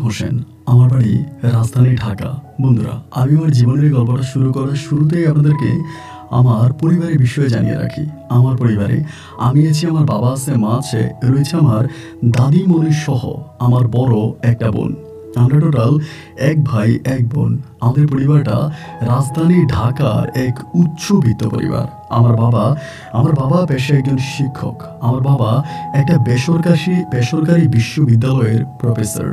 হোসেন, আমার বাড়ি রাজধানী ঢাকা। বন্ধুরা, আমি আমার জীবনের এই গল্পটা শুরু করার শুরুতেই আপনাদেরকে আমার পরিবারের বিষয়ে জানিয়ে রাখি। আমার পরিবারে আমি আছি, আমার বাবা আছে, মা আছে, রয়েছে আমার দাদিমণি সহ আমার বড় একটা বোন। আমরা টোটাল এক ভাই এক বোন। আমাদের পরিবারটা রাজধানী ঢাকার এক উচ্চবিত্ত পরিবার। আমার বাবা পেশায় একজন শিক্ষক। আমার বাবা একটা বেসরকারি বিশ্ববিদ্যালয়ের প্রফেসর।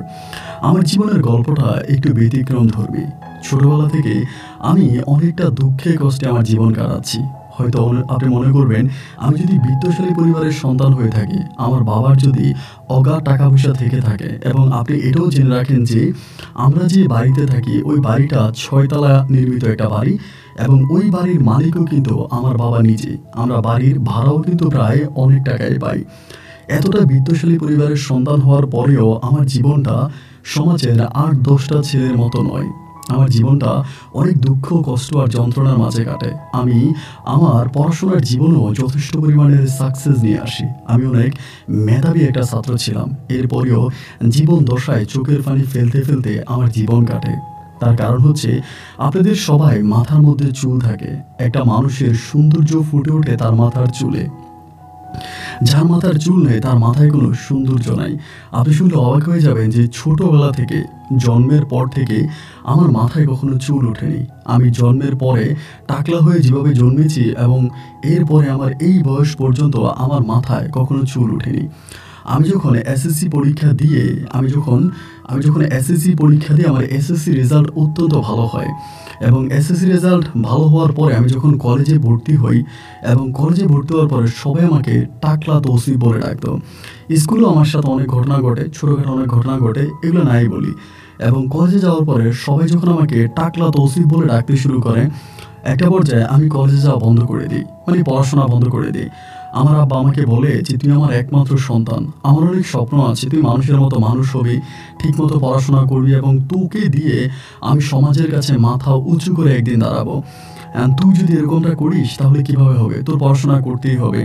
আমার জীবনের গল্পটা একটু ব্যতিক্রম ধর্মী। ছোটবেলা থেকে আমি অনেকটা দুঃখে কষ্টে আমার জীবন কাটাচ্ছি। হয়তো আপনি মনে করবেন, আমি যদি বিত্তশালী পরিবারের সন্তান হয়ে থাকি, আমার বাবার যদি অগাধ টাকা পয়সা থেকে থাকে, এবং আপনি এটাও জেনে রাখেন যে আমরা যে বাড়িতে থাকি ওই বাড়িটা 6 তলা নির্মিত একটা বাড়ি, এবং ওই বাড়ির মালিকও কিন্তু আমার বাবা নিজে। আমরা বাড়ির ভাড়াও কিন্তু প্রায় অনেক টাকাই পাই। এতটা বিত্তশালী পরিবারের সন্তান হওয়ার পরেও আমার জীবনটা সমাজের 8-10টা ছেলের মতো নয়। আমার জীবনটা অনেক দুঃখ, কষ্ট আর যন্ত্রণার মাঝে কাটে। আমি আমার পড়াশোনার জীবনেও যথেষ্ট পরিমাণের সাকসেস নিয়ে আসি। আমি অনেক মেধাবী একটা ছাত্র ছিলাম। এরপরেও জীবন দশায় চোখের পানি ফেলতে ফেলতে আমার জীবন কাটে। তার কারণ হচ্ছে, আপনাদের সবাই মাথার মধ্যে চুল থাকে। একটা মানুষের সৌন্দর্য ফুটে ওঠে তার মাথার চুলে। যার মাথার চুল নেই তার মাথায় কোনো সৌন্দর্য নাই। আপনি শুনলে অবাক হয়ে যাবেন যে ছোটবেলা থেকে, জন্মের পর থেকে আমার মাথায় কখনো চুল ওঠেনি। আমি জন্মের পরে টাকলা হয়ে যেভাবে জন্মেছি, এবং এরপরে আমার এই বয়স পর্যন্ত আমার মাথায় কখনো চুল ওঠেনি। আমি যখন এসএসসি পরীক্ষা দিয়ে আমার এসএসসি রেজাল্ট অত্যন্ত ভালো হয়, এবং এসএসসি রেজাল্ট ভালো হওয়ার পরে আমি যখন কলেজে ভর্তি হই, এবং কলেজে ভর্তি হওয়ার পরে সবাই আমাকে টাকলা তৌসিফ বলে ডাকতো। স্কুলেও আমার সাথে অনেক ঘটনা ঘটে, ছোটোখাটো অনেক ঘটনা ঘটে, এগুলো নাই বলি। এবং কলেজে যাওয়ার পরে সবাই যখন আমাকে টাকলা তৌসিফ বলে ডাকতে শুরু করে, একটা পর্যায়ে আমি কলেজে যাওয়া বন্ধ করে দিই, মানে পড়াশোনা বন্ধ করে দিই। আমার আব্বা আমাকে বলে যে, তুই আমার একমাত্র সন্তান, আমার অনেক স্বপ্ন আছে, তুই মানুষের মতো মানুষ হবি, ঠিকমতো পড়াশোনা করবি, এবং তোকে দিয়ে আমি সমাজের কাছে মাথা উঁচু করে একদিন দাঁড়াবো। তুই যদি এরকমটা করিস তাহলে কিভাবে হবে, তোর পড়াশোনা করতেই হবে।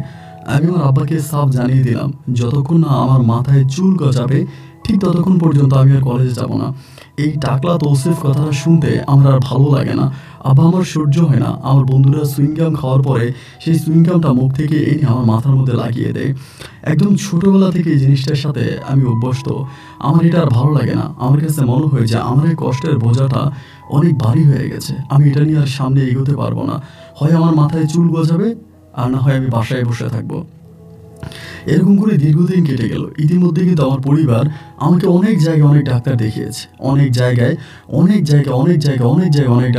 আমি আমার আব্বাকে সাফ জানিয়ে দিলাম, যতক্ষণ না আমার মাথায় চুল গজাবে ঠিক ততক্ষণ পর্যন্ত আমি আর কলেজে যাব না। এই টাকলা তৌসিফ কথাটা শুনতে আমার আর ভালো লাগে না। আব্বা আমার সহ্য হয় না। আমার বন্ধুরা সুইংগাম খাওয়ার পরে সেই সুইংগামটা মুখ থেকে এনে আমার মাথার মধ্যে লাগিয়ে দেয়। একদম ছোটোবেলা থেকে এই জিনিসটার সাথে আমি অভ্যস্ত। আমার এটা আর ভালো লাগে না। আমার কাছে মনে হয় যে আমার এই কষ্টের বোঝাটা অনেক ভারী হয়ে গেছে। আমি এটা নিয়ে আর সামনে এগোতে পারবো না। হয় আমার মাথায় চুল গজাবে, আর না হয় আমি বাসায় বসে থাকবো। এরকম করে দীর্ঘদিন কেটে গেল। ইতিমধ্যে কিন্তু আমার পরিবার আমাকে অনেক জায়গায় অনেক ডাক্তার দেখিয়েছে, অনেক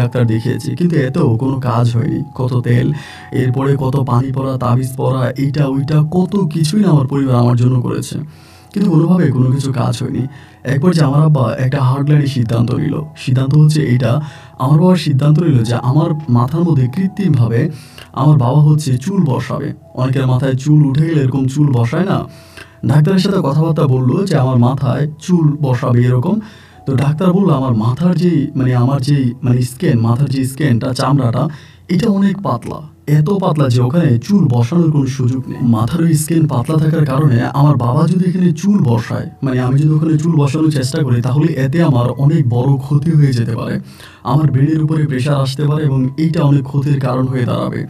ডাক্তার দেখিয়েছে, কিন্তু এতেও কোনো কাজ হয়নি। কত তেল, এরপরে কত পানি পড়া, তাবিজ পড়া, এইটা ওইটা কত কিছুই না আমার পরিবার আমার জন্য করেছে, কিন্তু কোনোভাবে কোনো কিছু কাজ হয়নি। একবার যে আমার আব্বা একটা হার্ডলাইনের সিদ্ধান্ত হচ্ছে এইটা, আমার বাবার সিদ্ধান্ত নিল যে আমার মাথার মধ্যে কৃত্রিমভাবে আমার বাবা হচ্ছে চুল বসাবে। অনেকের মাথায় চুল উঠে গেলে এরকম চুল বসায় না। ডাক্তারের সাথে কথাবার্তা বললো যে আমার মাথায় চুল বসাবে এরকম। তো ডাক্তার বললো আমার মাথার মাথার যে স্কেনটা, চামড়াটা, এটা অনেক পাতলা, এত পাতলা যে ওখানে চুল বসানোর কোনো সুযোগ নেই। মাথার ওই স্কিন পাতলা থাকার কারণে আমার বাবা যদি এখানে চুল বসায়, আমি যদি ওখানে চুল বসানোর চেষ্টা করি, তাহলে এতে আমার অনেক বড় ক্ষতি হয়ে যেতে পারে। আমার ব্রেনের উপরে প্রেশার আসতে পারে, এবং এইটা অনেক ক্ষতির কারণ হয়ে দাঁড়াবে।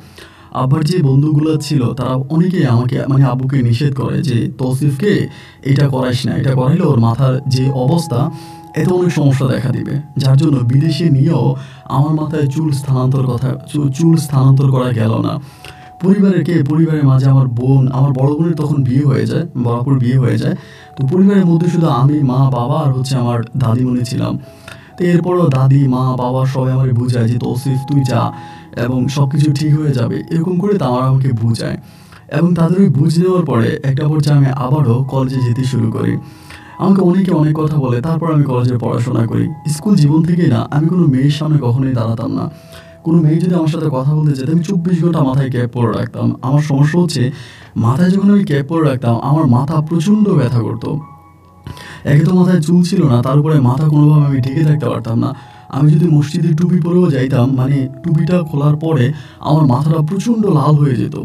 আবার যে বন্ধুগুলো ছিল তারা অনেকেই আমাকে আব্বুকে নিষেধ করে যে, তৌসিফকে এটা করাইস না, এটা করাইলে ওর মাথার যে অবস্থা, এতে অনেক সমস্যা দেখা দিবে। যার জন্য বিদেশে নিয়েও আমার মাথায় চুল স্থানান্তর করা গেল না। পরিবারের মাঝে আমার বড় বোনের তখন বিয়ে হয়ে যায়। তো পরিবারের মধ্যে শুধু আমি, মা, বাবা আর হচ্ছে আমার দাদিমণি ছিলাম। তো এরপরও দাদি, মা, বাবা সবাই আমার বুঝায় যে, তৌসিফ তুই যা, এবং সব কিছু ঠিক হয়ে যাবে, এরকম করে তারা আমাকে বুঝায়। এবং তাদের ওই বুঝ দেওয়ার পরে একটা পর্যায়ে আমি আবারও কলেজে যেতে শুরু করি। আমাকে অনেকে অনেক কথা বলে, তারপর আমি কলেজে পড়াশোনা করি। স্কুল জীবন থেকেই না আমি কোনো মেয়ের সামনে কখনোই দাঁড়াতাম না। কোনো মেয়ে যদি আমার সাথে কথা বলতে যেত, আমি 24 ঘন্টা মাথায় ক্যাপ পরে রাখতাম। আমার সমস্যা হচ্ছে, মাথায় যখন আমি ক্যাপ পরে রাখতাম আমার মাথা প্রচণ্ড ব্যথা করতো। একে তো মাথায় চুল ছিল না, তার উপরে মাথা কোনোভাবে আমি ঢেকে থাকতে পারতাম না। আমি যদি মসজিদে টুপি পরেও যাইতাম, টুপিটা খোলার পরে আমার মাথাটা প্রচণ্ড লাল হয়ে যেত,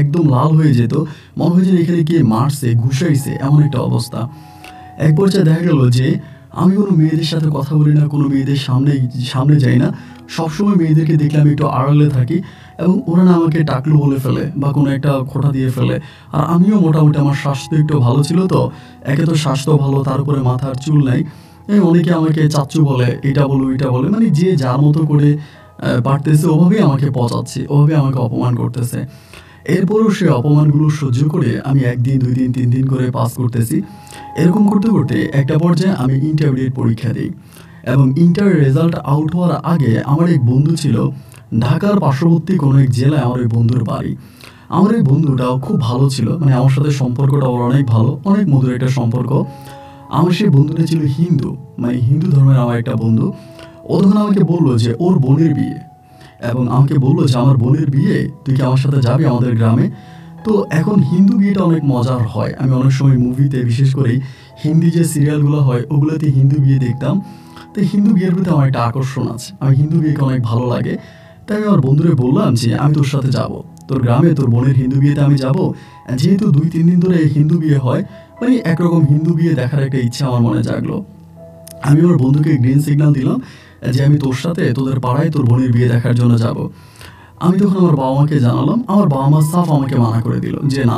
একদম লাল হয়ে যেত। মনে হয় যে এখানে কে মারছে, ঘুষাইছে, এমন একটা অবস্থা। এক পর্যায়ে দেখা গেল যে আমি কোনো মেয়েদের সাথে কথা বলি না, কোনো মেয়েদের সামনে যাই না। সবসময় মেয়েদেরকে দেখলে আমি একটু আড়ালে থাকি এবং ওরা না আমাকে টাকলু বলে ফেলে বা কোনো একটা খোঁটা দিয়ে ফেলে। আর আমিও মোটামুটি আমার স্বাস্থ্য একটু ভালো ছিল তো, একে তো স্বাস্থ্য ভালো, তার উপরে মাথার চুল নাই। অনেকে আমাকে চাচ্চু বলে, এটা বলো ওইটা বলে, মানে যে যার মতো করে পারতেছে ওভাবেই আমাকে পচাচ্ছে, ওভাবে আমাকে অপমান করতেছে। এরপরও সে অপমানগুলো সহ্য করে আমি ১ দিন ২ দিন ৩ দিন করে পাস করতেছি। এরকম করতে, করতে একটা পর্যায়ে আমি ইন্টারমিডিয়েট পরীক্ষা দিই এবং ইন্টারের রেজাল্ট আউট হওয়ার আগে আমার এক বন্ধু ছিল ঢাকার পার্শ্ববর্তী কোনো এক জেলায়, আমার ওই বন্ধুর বাড়ি। আমার এই বন্ধুটাও খুব ভালো ছিল, মানে আমার সাথে সম্পর্কটা ওর অনেক ভালো, অনেক মধুর একটা সম্পর্ক। আমার সেই বন্ধুটা ছিল হিন্দু, মানে হিন্দু ধর্মের আমার একটা বন্ধু। ও তখন আমাকে বলল যে ওর বোনের বিয়ে, এবং আমাকে বলল যে আমার বোনের বিয়ে, তুই কি আমার সাথে যাবি আমাদের গ্রামে? তো এখন হিন্দু বিয়েটা অনেক মজার হয়। আমি অনেক সময় মুভিতে, বিশেষ করে হিন্দি যে সিরিয়ালগুলো হয় ওগুলোতে হিন্দু বিয়ে দেখতাম। তো হিন্দু বিয়ের প্রতি আমার একটা আকর্ষণ আছে, আমার হিন্দু বিয়েকে অনেক ভালো লাগে। তাই আমি আমার বন্ধুরে বললাম যে আমি তোর সাথে যাব, তোর গ্রামে তোর বোনের হিন্দু বিয়েতে আমি যাব। যেহেতু ২-৩ দিন ধরে হিন্দু বিয়ে হয়, মানে একরকম হিন্দু বিয়ে দেখার একটা ইচ্ছা আমার মনে জাগলো। আমি আমার বন্ধুকে গ্রিন সিগন্যাল দিলাম যে আমি তোর সাথে তোদের পাড়ায় তোর বোনের বিয়ে দেখার জন্য যাব। আমি তখন আমার বাবা মাকে জানালাম। আমার বাবা মা সাফ আমাকে মানা করে দিল যে না,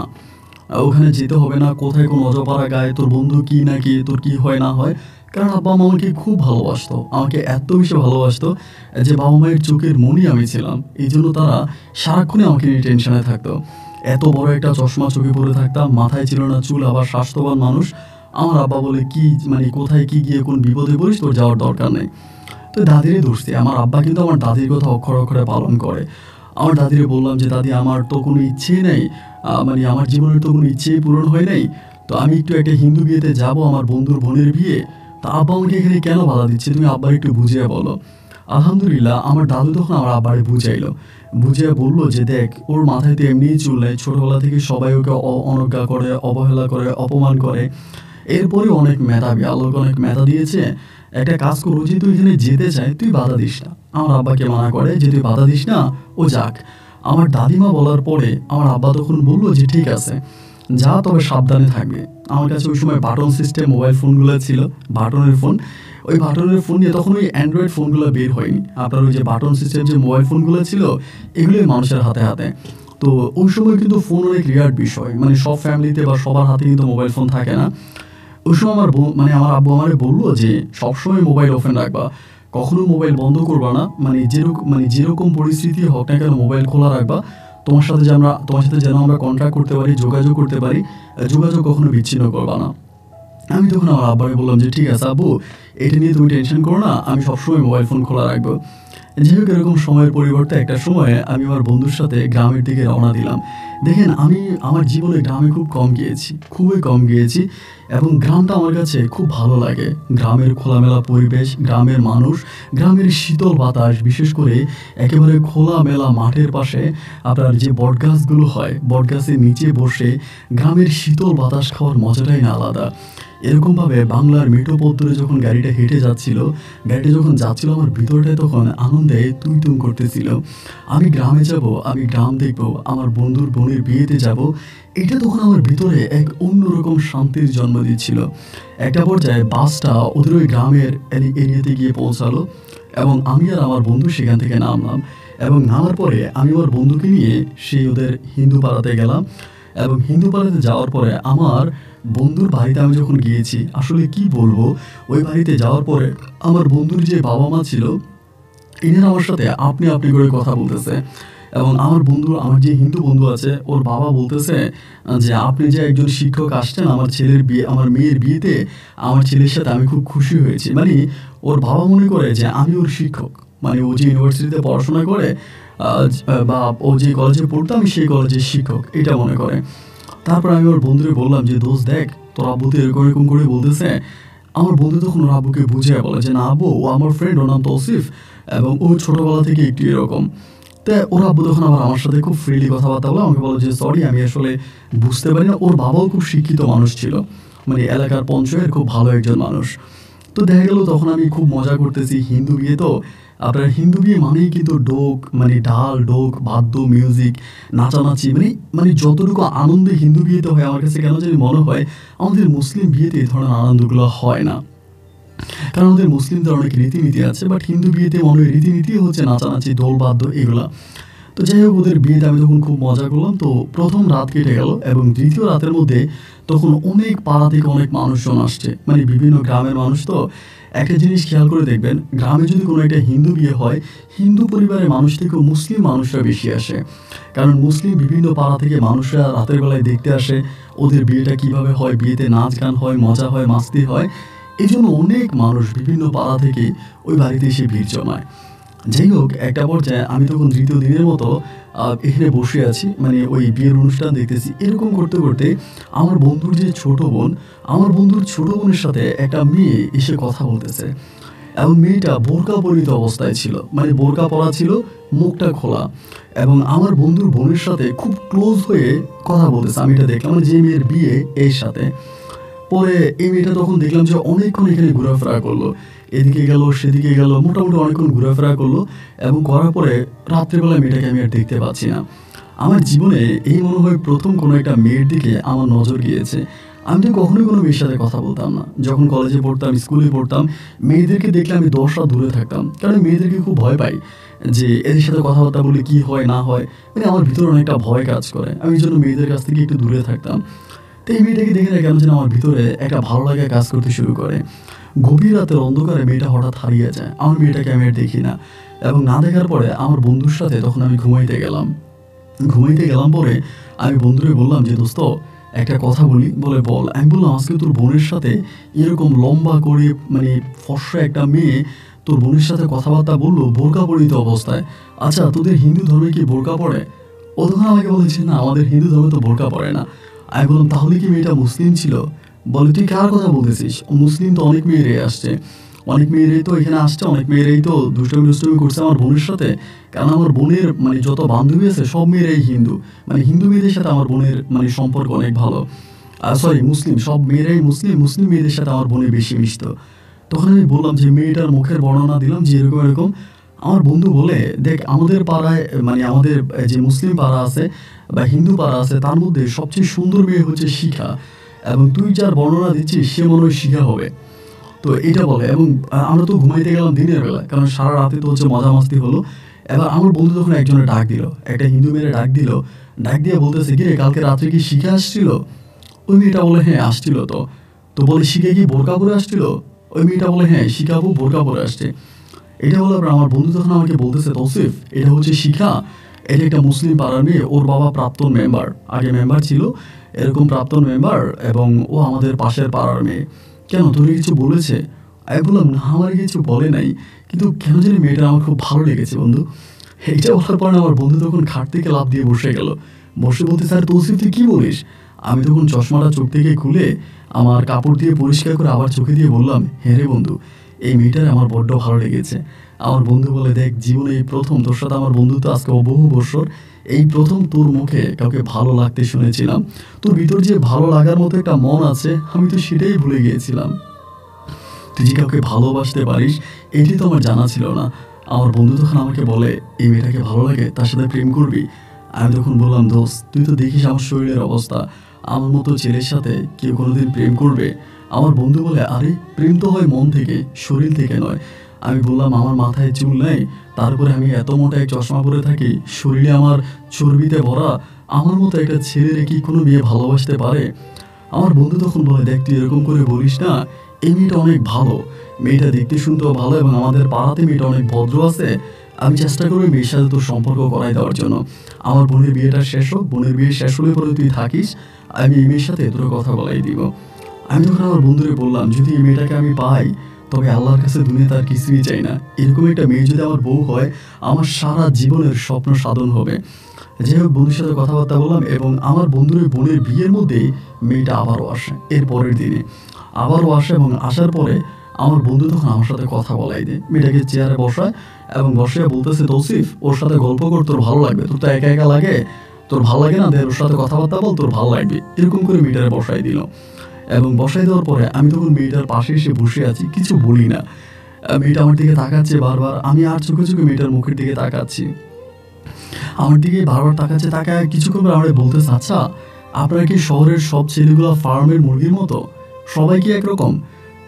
ওখানে যেতে হবে না, কোথায় কোনো অজপাড়া গায়ে তোর বন্ধু কি না কি, তোর কি হয় না হয়। কারণ আব্বা মা আমাকে খুব ভালোবাসতো, আমাকে এত বেশি ভালোবাসতো যে বাবা মায়ের চোখের মনি আমি ছিলাম। এই জন্য তারা সারাক্ষণই আমাকে নিয়ে টেনশনে থাকতো। এত বড় একটা চশমা চোখে পরে থাকতাম, মাথায় ছিল না চুল, আবার স্বাস্থ্যবান মানুষ। আমার আব্বা বলে কি, মানে কোথায় কি গিয়ে কোন বিপদে পড়িস, তোর যাওয়ার দরকার নেই। তো দাদিরে দোষ দিই। আমার আব্বা কিন্তু আমার দাদির কথা অক্ষরে অক্ষরে পালন করে। আমার দাদিরে বললাম যে দাদি আমার তো কোনো ইচ্ছেই নেই, মানে আমার জীবনের তো কোনো ইচ্ছেই পূরণ হয় নাই। তো আমি একটু একটা হিন্দু বিয়েতে যাব, আমার বন্ধুর বোনের বিয়ে। তা আব্বা আমাকে এখানে কেন বাধা দিচ্ছে, তুমি আব্বার একটু বুঝিয়ে বলো। আলহামদুলিল্লাহ আমার দাদু তখন আমার আব্বারে বুঝাইলো, বুঝিয়ে বললো যে দেখ, ওর মাথায় তো এমনিই চুল নেই, ছোটবেলা থেকে সবাই ওকে অনজ্ঞা করে, অবহেলা করে, অপমান করে। এরপরে অনেক মেধাবী, আল্লাহকে অনেক মেধা দিয়েছে। একটা কাজ করো, যে তুই এখানে যেতে চাই তুই বাধা দিস না। আমার আব্বাকে মানা করে যে তুই বাধা দিস না, ও যাক। আমার দাদিমা বলার পরে আমার আব্বা তখন বললো যে ঠিক আছে যা, তবে সাবধানে থাকবে। আমার কাছে ওই সময় বাটন সিস্টেম মোবাইল ফোনগুলো ছিল, বাটনের ফোন। ওই বাটনের ফোন নিয়ে তখন ওই অ্যান্ড্রয়েড ফোনগুলো বের হয়নি। আপনার ওই যে বাটন সিস্টেম যে মোবাইল ফোনগুলো ছিল এগুলোই মানুষের হাতে হাতে। তো ওই সময় কিন্তু ফোন অনেক রেয়ার বিষয়, মানে সব ফ্যামিলিতে বা সবার হাতে কিন্তু মোবাইল ফোন থাকে না। ওই সময় মানে আমার আব্বু আমারে বললো যে সবসময় মোবাইল ওপেন রাখবা, কখনো মোবাইল বন্ধ করবা না, মানে যেরকম পরিস্থিতি হোক না কেন মোবাইল খোলা রাখবা। তোমার সাথে যেন আমরা কন্ট্যাক্ট করতে পারি, যোগাযোগ করতে পারি, যোগাযোগ কখনো বিচ্ছিন্ন করবা না। আমি তখন আমার আব্বাকে বললাম যে ঠিক আছে আব্বু, এটা নিয়ে তুমি টেনশন করো না, আমি সবসময় মোবাইল ফোন খোলা রাখবো। যাই হোক, এরকম সময়ের পরিবর্তে একটা সময়ে আমি আমার বন্ধুর সাথে গ্রামের দিকে রওনা দিলাম। দেখেন, আমি আমার জীবনে গ্রামে খুব কম গিয়েছি, খুবই কম গিয়েছি, এবং গ্রামটা আমার কাছে খুব ভালো লাগে। গ্রামের খোলামেলা পরিবেশ, গ্রামের মানুষ, গ্রামের শীতল বাতাস, বিশেষ করে একেবারে খোলামেলা মাঠের পাশে আপনার যে বটগাছগুলো হয়, বটগাছের নিচে বসে গ্রামের শীতল বাতাস খাওয়ার মজাটাই না আলাদা। এরকমভাবে বাংলার মেঠো পথ ধরে যখন গাড়িটা যখন যাচ্ছিল, আমার ভিতরটায় তখন আনন্দে তুই তুম করতেছিল। আমি গ্রামে যাব, আমি গ্রাম দেখব, আমার বন্ধুর বোনের বিয়েতে যাব। এটা তখন আমার ভিতরে এক অন্যরকম শান্তির জন্ম দিচ্ছিল। একটা পর্যায়ে বাসটা ওদের ওই গ্রামের এরিয়াতে গিয়ে পৌঁছালো এবং আমি আর আমার বন্ধু সেখান থেকে নামলাম। এবং নামার পরে আমি আমার বন্ধুকে নিয়ে সেই ওদের হিন্দু পাড়াতে গেলাম। এবং হিন্দু পাড়াতে যাওয়ার পরে আমার বন্ধুর বাড়িতে আমি যখন গিয়েছি, আসলে কি বলবো, ওই বাড়িতে যাওয়ার পরে আমার বন্ধুর যে বাবা মা ছিল, এনারা আমার সাথে আপনি আপনি করে কথা বলতেছে। এবং আমার যে হিন্দু বন্ধু আছে, ওর বাবা বলতেছে যে আপনি যে একজন শিক্ষক আসছেন আমার মেয়ের বিয়েতে, আমার ছেলের সাথে আমি খুব খুশি হয়েছি। মানে ওর বাবা মনে করে যে আমি ওর শিক্ষক, মানে ও যে ইউনিভার্সিটিতে পড়াশোনা করে বা ও যে কলেজে পড়তো আমি সেই কলেজের শিক্ষক, এটা মনে করে। তারপর আমি ওর বন্ধুকে বললাম যে দোস্ত দেখ, তোর আব্বু তো এরকম এরকম করে বলতেছে। আমার বন্ধু তখন ওর আব্বুকে বুঝিয়ে বলে যে না আব্বু, ও আমার ফ্রেন্ড, ওর নাম তৌসিফ, এবং ও ছোটোবেলা থেকে একটু এরকম। তাই ওর আব্বু তখন আবার আমার সাথে খুব ফ্রিলি কথাবার্তা বলে আমাকে বলো যে সরি, আমি আসলে বুঝতে পারি না। ওর বাবাও খুব শিক্ষিত মানুষ ছিল, মানে এলাকার পঞ্চায়েত খুব ভালো একজন মানুষ। তো দেখা গেল তখন আমি খুব মজা করতেছি। হিন্দু বিয়ে তো, আপনার হিন্দু বিয়ে মানেই কিন্তু ডোক, মানে ঢাল, ডোক, বাদ্য, মিউজিক, নাচানাচি, মানে যতটুকু আনন্দ হিন্দু বিয়েতে হয়, আমার কাছে কেন জানি মনে হয় আমাদের মুসলিম বিয়েতে এই ধরনের আনন্দগুলো হয় না। কারণ ওদের মুসলিমদের অনেক রীতিনীতি আছে, বাট হিন্দু বিয়েতে মনে হয় রীতিনীতি হচ্ছে নাচানাচি, দোল বাদ্য এগুলা। তো যাই হোক, ওদের বিয়েতে আমি তখন খুব মজা করলাম। তো প্রথম রাত কেটে গেল এবং দ্বিতীয় রাতের মধ্যে তখন অনেক পাড়া থেকে অনেক মানুষজন আসছে, মানে বিভিন্ন গ্রামের মানুষ। তো একটা জিনিস খেয়াল করে দেখবেন, গ্রামে যদি কোনো একটা হিন্দু বিয়ে হয়, হিন্দু পরিবারের মানুষ থেকেও মুসলিম মানুষরা বেশি আসে। কারণ মুসলিম বিভিন্ন পাড়া থেকে মানুষরা রাতের বেলায় দেখতে আসে ওদের বিয়েটা কিভাবে হয়, বিয়েতে নাচ গান হয়, মজা হয়, মাস্তি হয়। এই জন্য অনেক মানুষ বিভিন্ন পাড়া থেকে ওই বাড়িতে এসে ভিড় জমায়। যাই হোক, একটা পর্যায়ে আমি তখন তৃতীয় দিনের মতো এখানে বসে আছি, মানে ওই বিয়ের অনুষ্ঠান দেখতেছি। এরকম করতে করতে আমার বন্ধুর যে ছোট বোন, আমার বন্ধুর ছোট বোনের সাথে একটা মেয়ে এসে কথা বলতেছে এবং মেয়েটা বোরকা পরিহিত অবস্থায় ছিল, মানে বোরকা পরা ছিল, মুখটা খোলা, এবং আমার বন্ধুর বোনের সাথে খুব ক্লোজ হয়ে কথা বলতেছে। আমি এটা দেখলাম যে মেয়ের বিয়ে এর সাথে। পরে এই মেয়েটা তখন দেখলাম যে অনেকক্ষণ এখানে ঘোরাফেরা করলো, এদিকে গেল সেদিকে গেল, মোটামুটি অনেকক্ষণ ঘোরাফেরা করলো এবং করার পরে রাত্রেবেলা মেয়েটাকে আমি আর দেখতে পাচ্ছি না। আমার জীবনে এই মনে হয় প্রথম কোনো একটা মেয়ের দিকে আমার নজর গিয়েছে। আমি তো কখনোই কোনো মেয়ের সাথে কথা বলতাম না। যখন কলেজে পড়তাম, স্কুলে পড়তাম, মেয়েদেরকে দেখলে আমি 10 হাত দূরে থাকতাম, কারণ মেয়েদেরকে খুব ভয় পাই যে এদের সাথে কথাবার্তা বলে কি হয় না হয়, মানে আমার ভিতরে অনেকটা ভয় কাজ করে। আমি এই জন্য মেয়েদের কাছ থেকে একটু দূরে থাকতাম। তো এই মেয়েটাকে দেখে না কেন যেন আমার ভিতরে একটা ভালো লাগা কাজ করতে শুরু করে। গভীর রাতের অন্ধকারে মেয়েটা হঠাৎ হারিয়ে যায়, আমার মেয়েটাকে আমি আর দেখি না। এবং না দেখার পরে আমার বন্ধুর সাথে তখন আমি ঘুমাইতে গেলাম। পরে আমি বন্ধুরে বললাম যে দোস্ত, একটা কথা বলি। বলে বল। আমি বললাম আজকে তোর বোনের সাথে এরকম লম্বা করে, মানে ফর্সা একটা মেয়ে তোর বোনের সাথে কথাবার্তা বললো বোরকা পরিহিত অবস্থায়। আচ্ছা, তোদের হিন্দু ধর্মে কি বোরকা পড়ে? ও তখন আমাকে বলেছে না, আমাদের হিন্দু ধর্মে তো বোরকা পড়ে না। আমি বললাম তাহলে কি মেয়েটা মুসলিম ছিল? বলে তুই কার কথা বলতেছিস? মুসলিম তো অনেক মেয়েরাই আসছে, অনেক মেয়েরাই তো এখানে আসছে, অনেক মেয়েরাই তো দুষ্টমি করছে আমার বোনের সাথে। কারণ আমার বোনের মানে যত বান্ধবী আছে সব মেয়েরাই হিন্দু, মানে হিন্দু মেয়েদের সাথে আমার বোনের মানে সম্পর্ক অনেক ভালো। সরি, মুসলিম, সব মেয়েরাই মুসলিম, মুসলিম মেয়েদের সাথে আমার বোনের বেশি মিশতো। তখন আমি বললাম যে মেয়েটার মুখের বর্ণনা দিলাম যে এরকম এরকম। আমার বন্ধু বলে, দেখ আমাদের পাড়ায়, মানে আমাদের যে মুসলিম পাড়া আছে বা হিন্দু পাড়া আছে, তার মধ্যে সবচেয়ে সুন্দর মেয়ে হচ্ছে শিখা, এবং তুই যার বর্ণনা দিচ্ছিস সে মনে হয় শিখা হবে। তো এটা বলে, এবং আমরা তো ঘুমাইতে গেলাম দিনের বেলা, কারণ সারা রাতে তো হচ্ছে মজা মাস্তি হলো। এবার আমার বন্ধু তখন একজনের ডাক দিল, একটা হিন্দু মেয়ের ডাক দিল, ডাক দিয়ে বলতেছে কি রে, কালকে রাত্রে কি শিখে আসছিল? ওই মেয়েটা বলে হ্যাঁ আসছিল। তো তো বলে শিখে কি বোরকা পরে আসছিল? ওই মেয়েটা বলে হ্যাঁ, শিখাবো বোরকা পরে আসছে। এটা বলার পর আমার বন্ধু তখন আমাকে বলতেছে তৌসিফ, এটা হচ্ছে শিখা, এটা একটা মুসলিম পাড়ার মেয়ে, ওর বাবা প্রাক্তন মেম্বার, আগে মেম্বার ছিল, এরকম প্রাক্তন মেম্বার, এবং ও আমাদের পাশের পাড়ার মেয়ে। কেন, তোর কিছু বলেছে? আমি বললাম না, আমার কিছু বলে নাই, কিন্তু কেন জানি মেয়েটা আমার খুব ভালো লেগেছে বন্ধু। এইটা বলার পর আমার বন্ধু তখন খাট থেকে লাফ দিয়ে বসে গেল, বসে বলতে স্যার তৌসিফ তুই কী বলিস? আমি তখন চশমাটা চোখ থেকে খুলে আমার কাপড় দিয়ে পরিষ্কার করে আবার চোখে দিয়ে বললাম, হ্যাঁ রে বন্ধু, এই মেয়েটার আমার বড্ড ভালো লেগেছে। আমার বন্ধু বলে, দেখ জীবনে এই প্রথম তোর সাথে আমার বন্ধুত্ব, আজকে বহু বছর, এই প্রথম তোর মুখে কাউকে ভালো লাগতে শুনেছিলাম। তোর ভিতর যে ভালো লাগার মতো একটা মন আছে, আমি তো সেটাই ভুলে গিয়েছিলাম। তুই যে কাউকে ভালোবাসতে পারিস এটি তো আমার জানা ছিল না। আমার বন্ধু তখন আমাকে বলে, এই মেয়েটাকে ভালো লাগে, তার সাথে প্রেম করবি? আমি তখন বললাম, দোস্ত তুই তো দেখিস আমার শরীরের অবস্থা, আমার মতো ছেলের সাথে কেউ কোনোদিন প্রেম করবে? আমার বন্ধু বলে, আরে প্রেম তো হয় মন থেকে, শরীর থেকে নয়। আমি বললাম, আমার মাথায় চুল নেই, তারপরে আমি এত মোটা এক চশমা পরে থাকি, শরীরে আমার চর্বিতে ভরা, আমার মতো একটা ছেলেরে কি কোনো মেয়ে ভালোবাসতে পারে? আমার বন্ধু তখন বলে, দেখ তুই এরকম করে বলিস না, এই মেয়েটা অনেক ভালো, মেয়েটা দেখতে শুনতেও ভালো, এবং আমাদের পাড়াতে মেয়েটা অনেক ভদ্র আছে। আমি চেষ্টা করবো মেয়ের সাথে তোর সম্পর্ক করাই দেওয়ার জন্য। আমার বোনের বিয়েটা শেষ হোক, বোনের বিয়ে শেষ হলে পরে তুই থাকিস, আমি এই মেয়ের সাথে তোর কথা বলাই দিব। আমি তখন আমার বন্ধুরে বললাম, যদি এই মেয়েটাকে আমি পাই, তবে আল্লাহর কাছে দুনিয়াতে আর কিছুই চাই না। এরকম একটা মেয়ে যদি আমার বউ হয়, আমার সারা জীবনের স্বপ্ন সাধন হবে। যাই হোক, বন্ধুর সাথে কথাবার্তা বললাম, এবং আমার বন্ধুর বোনের বিয়ের মধ্যেই মেয়েটা আবারও আসে, এর পরের দিনে আবারও আসে, এবং আসার পরে আমার বন্ধু তখন আমার সাথে কথা বলাই দেয়, মেয়েটাকে চেয়ারে বসায় এবং বসিয়ে বলতেছে, তৌসিফ ওর সাথে গল্প কর, তোর ভালো লাগবে, তোর তো একা একা লাগে, তোর ভালো লাগে না, ওর সাথে কথাবার্তা বল, তোর ভালো লাগবে। এরকম করে মেয়েটারে বসাই দিল, এবং বসাই দেওয়ার পরে আমি তখন মেয়েটার পাশে এসে বসে আছি, কিছু বলি না। মেয়েটা আমার দিকে তাকাচ্ছে বারবার, আমি আর চোখে চোখে মেয়েটার মুখের দিকে তাকাচ্ছি, আমার দিকে বারবার তাকাচ্ছে। তাকায় কিছুক্ষণ পর আমরা বলতেছে, আচ্ছা আপনার কি শহরের সব ছেলেগুলো ফার্মের মুরগির মতো, সবাই কি একরকম?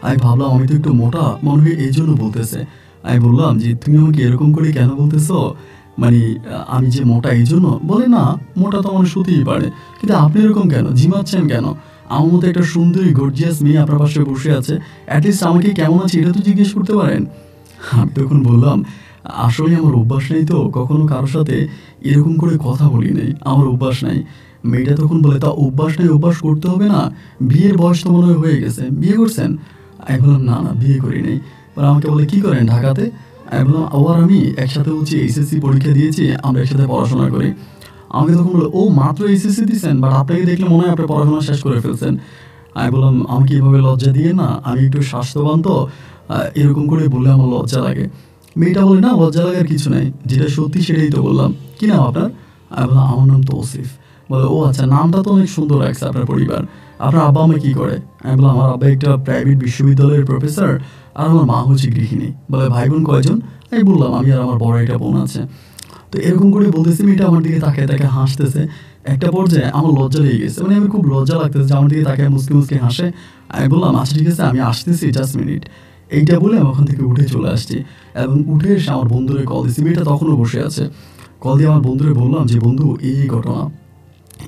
আমি ভাবলাম আমি তো একটু মোটা, মনে হয় এই জন্য বলতেছে। আমি বললাম যে, "তুমি আমাকে এরকম করে কেন বলতেছো? মানে আমি যে মোটা এই জন্য?" বলে, "না, মোটা তো মানুষ হতেই পারে। কিন্তু আপনি এরকম কেন? ঝিমাচ্ছেন কেন? আমার মতো একটা সুন্দরী গর্জিয়াস মেয়ে আপনার পাশে বসে আছে। এটলিস্ট আমাকে কেমন আছে এটা তো জিজ্ঞেস করতে পারেন।" আমি তখন বললাম, "আসলে আমার অভ্যাস নেই তো, কখনো কারো সাথে এরকম করে কথা বলি নাই। আমার অভ্যাস নাই।" মেয়েটা তখন বলে, "তা অভ্যাস নেই, অভ্যাস করতে হবে না? বিয়ের বয়স তো মনে হয় হয়ে গেছে। বিয়ে করছেন?" আমি বললাম, "না, না, বিয়ে করি নাই।" পরে আমাকে বলে, "কি করেন ঢাকাতে?" আমি বললাম, "ও আর আমি একসাথে হচ্ছে এইচএসসি পরীক্ষা দিয়েছি, আমরা একসাথে পড়াশোনা করি।" আমাকে তখন বলল, "ও মাত্র এইচএসসি দিছেন, বাট আপনাকে দেখলে মনে হয় আপনি পড়াশোনা শেষ করে ফেলছেন।" আমি বললাম, "আমাকে এভাবে লজ্জা দিয়েন না, আমি একটু স্বাস্থ্যবান তো, এরকম করে বললে আমার লজ্জা লাগে।" মেয়েটা বলে, "না, লজ্জা লাগার কিছু নাই, যেটা সত্যি সেটাই তো বললাম। কি নাম আপনার?" আমি বললাম, "আমার নাম তৌসিফ।" বলে, "ও আচ্ছা, নামটা তো অনেক সুন্দর রাখছে আপনার পরিবার। আপনার আব্বা আম্মা কি করে?" আমি বললাম, "আমার আব্বা একটা প্রাইভেট বিশ্ববিদ্যালয়ের প্রফেসর, আর আমার মা হচ্ছে গৃহিণী।" বলে, "ভাই বোন কয়জন?" আমি বললাম, "আমি আর আমার বড় একটা বোন আছে।" তো এরকম করে বলতেছি, মেয়েটা আমার দিকে তাকায় তাকায় হাসতেছে। একটা পর্যায়ে আমার লজ্জা লেগে গেছে, মানে আমি খুব লজ্জা লাগতেছে যে আমার দিকে তাকায় মুচকি মুচকি হাসে। আমি বললাম, "আচ্ছা ঠিক আছে, আমি আসতেছি, জাস্ট মিনিট।" এইটা বলে আমি ওখান থেকে উঠে চলে আসছি এবং উঠে এসে আমার বন্ধুরে কল দিচ্ছি। মেয়েটা তখনও বসে আছে। কল দিয়ে আমার বন্ধুরে বললাম যে, "বন্ধু, এই ঘটনা,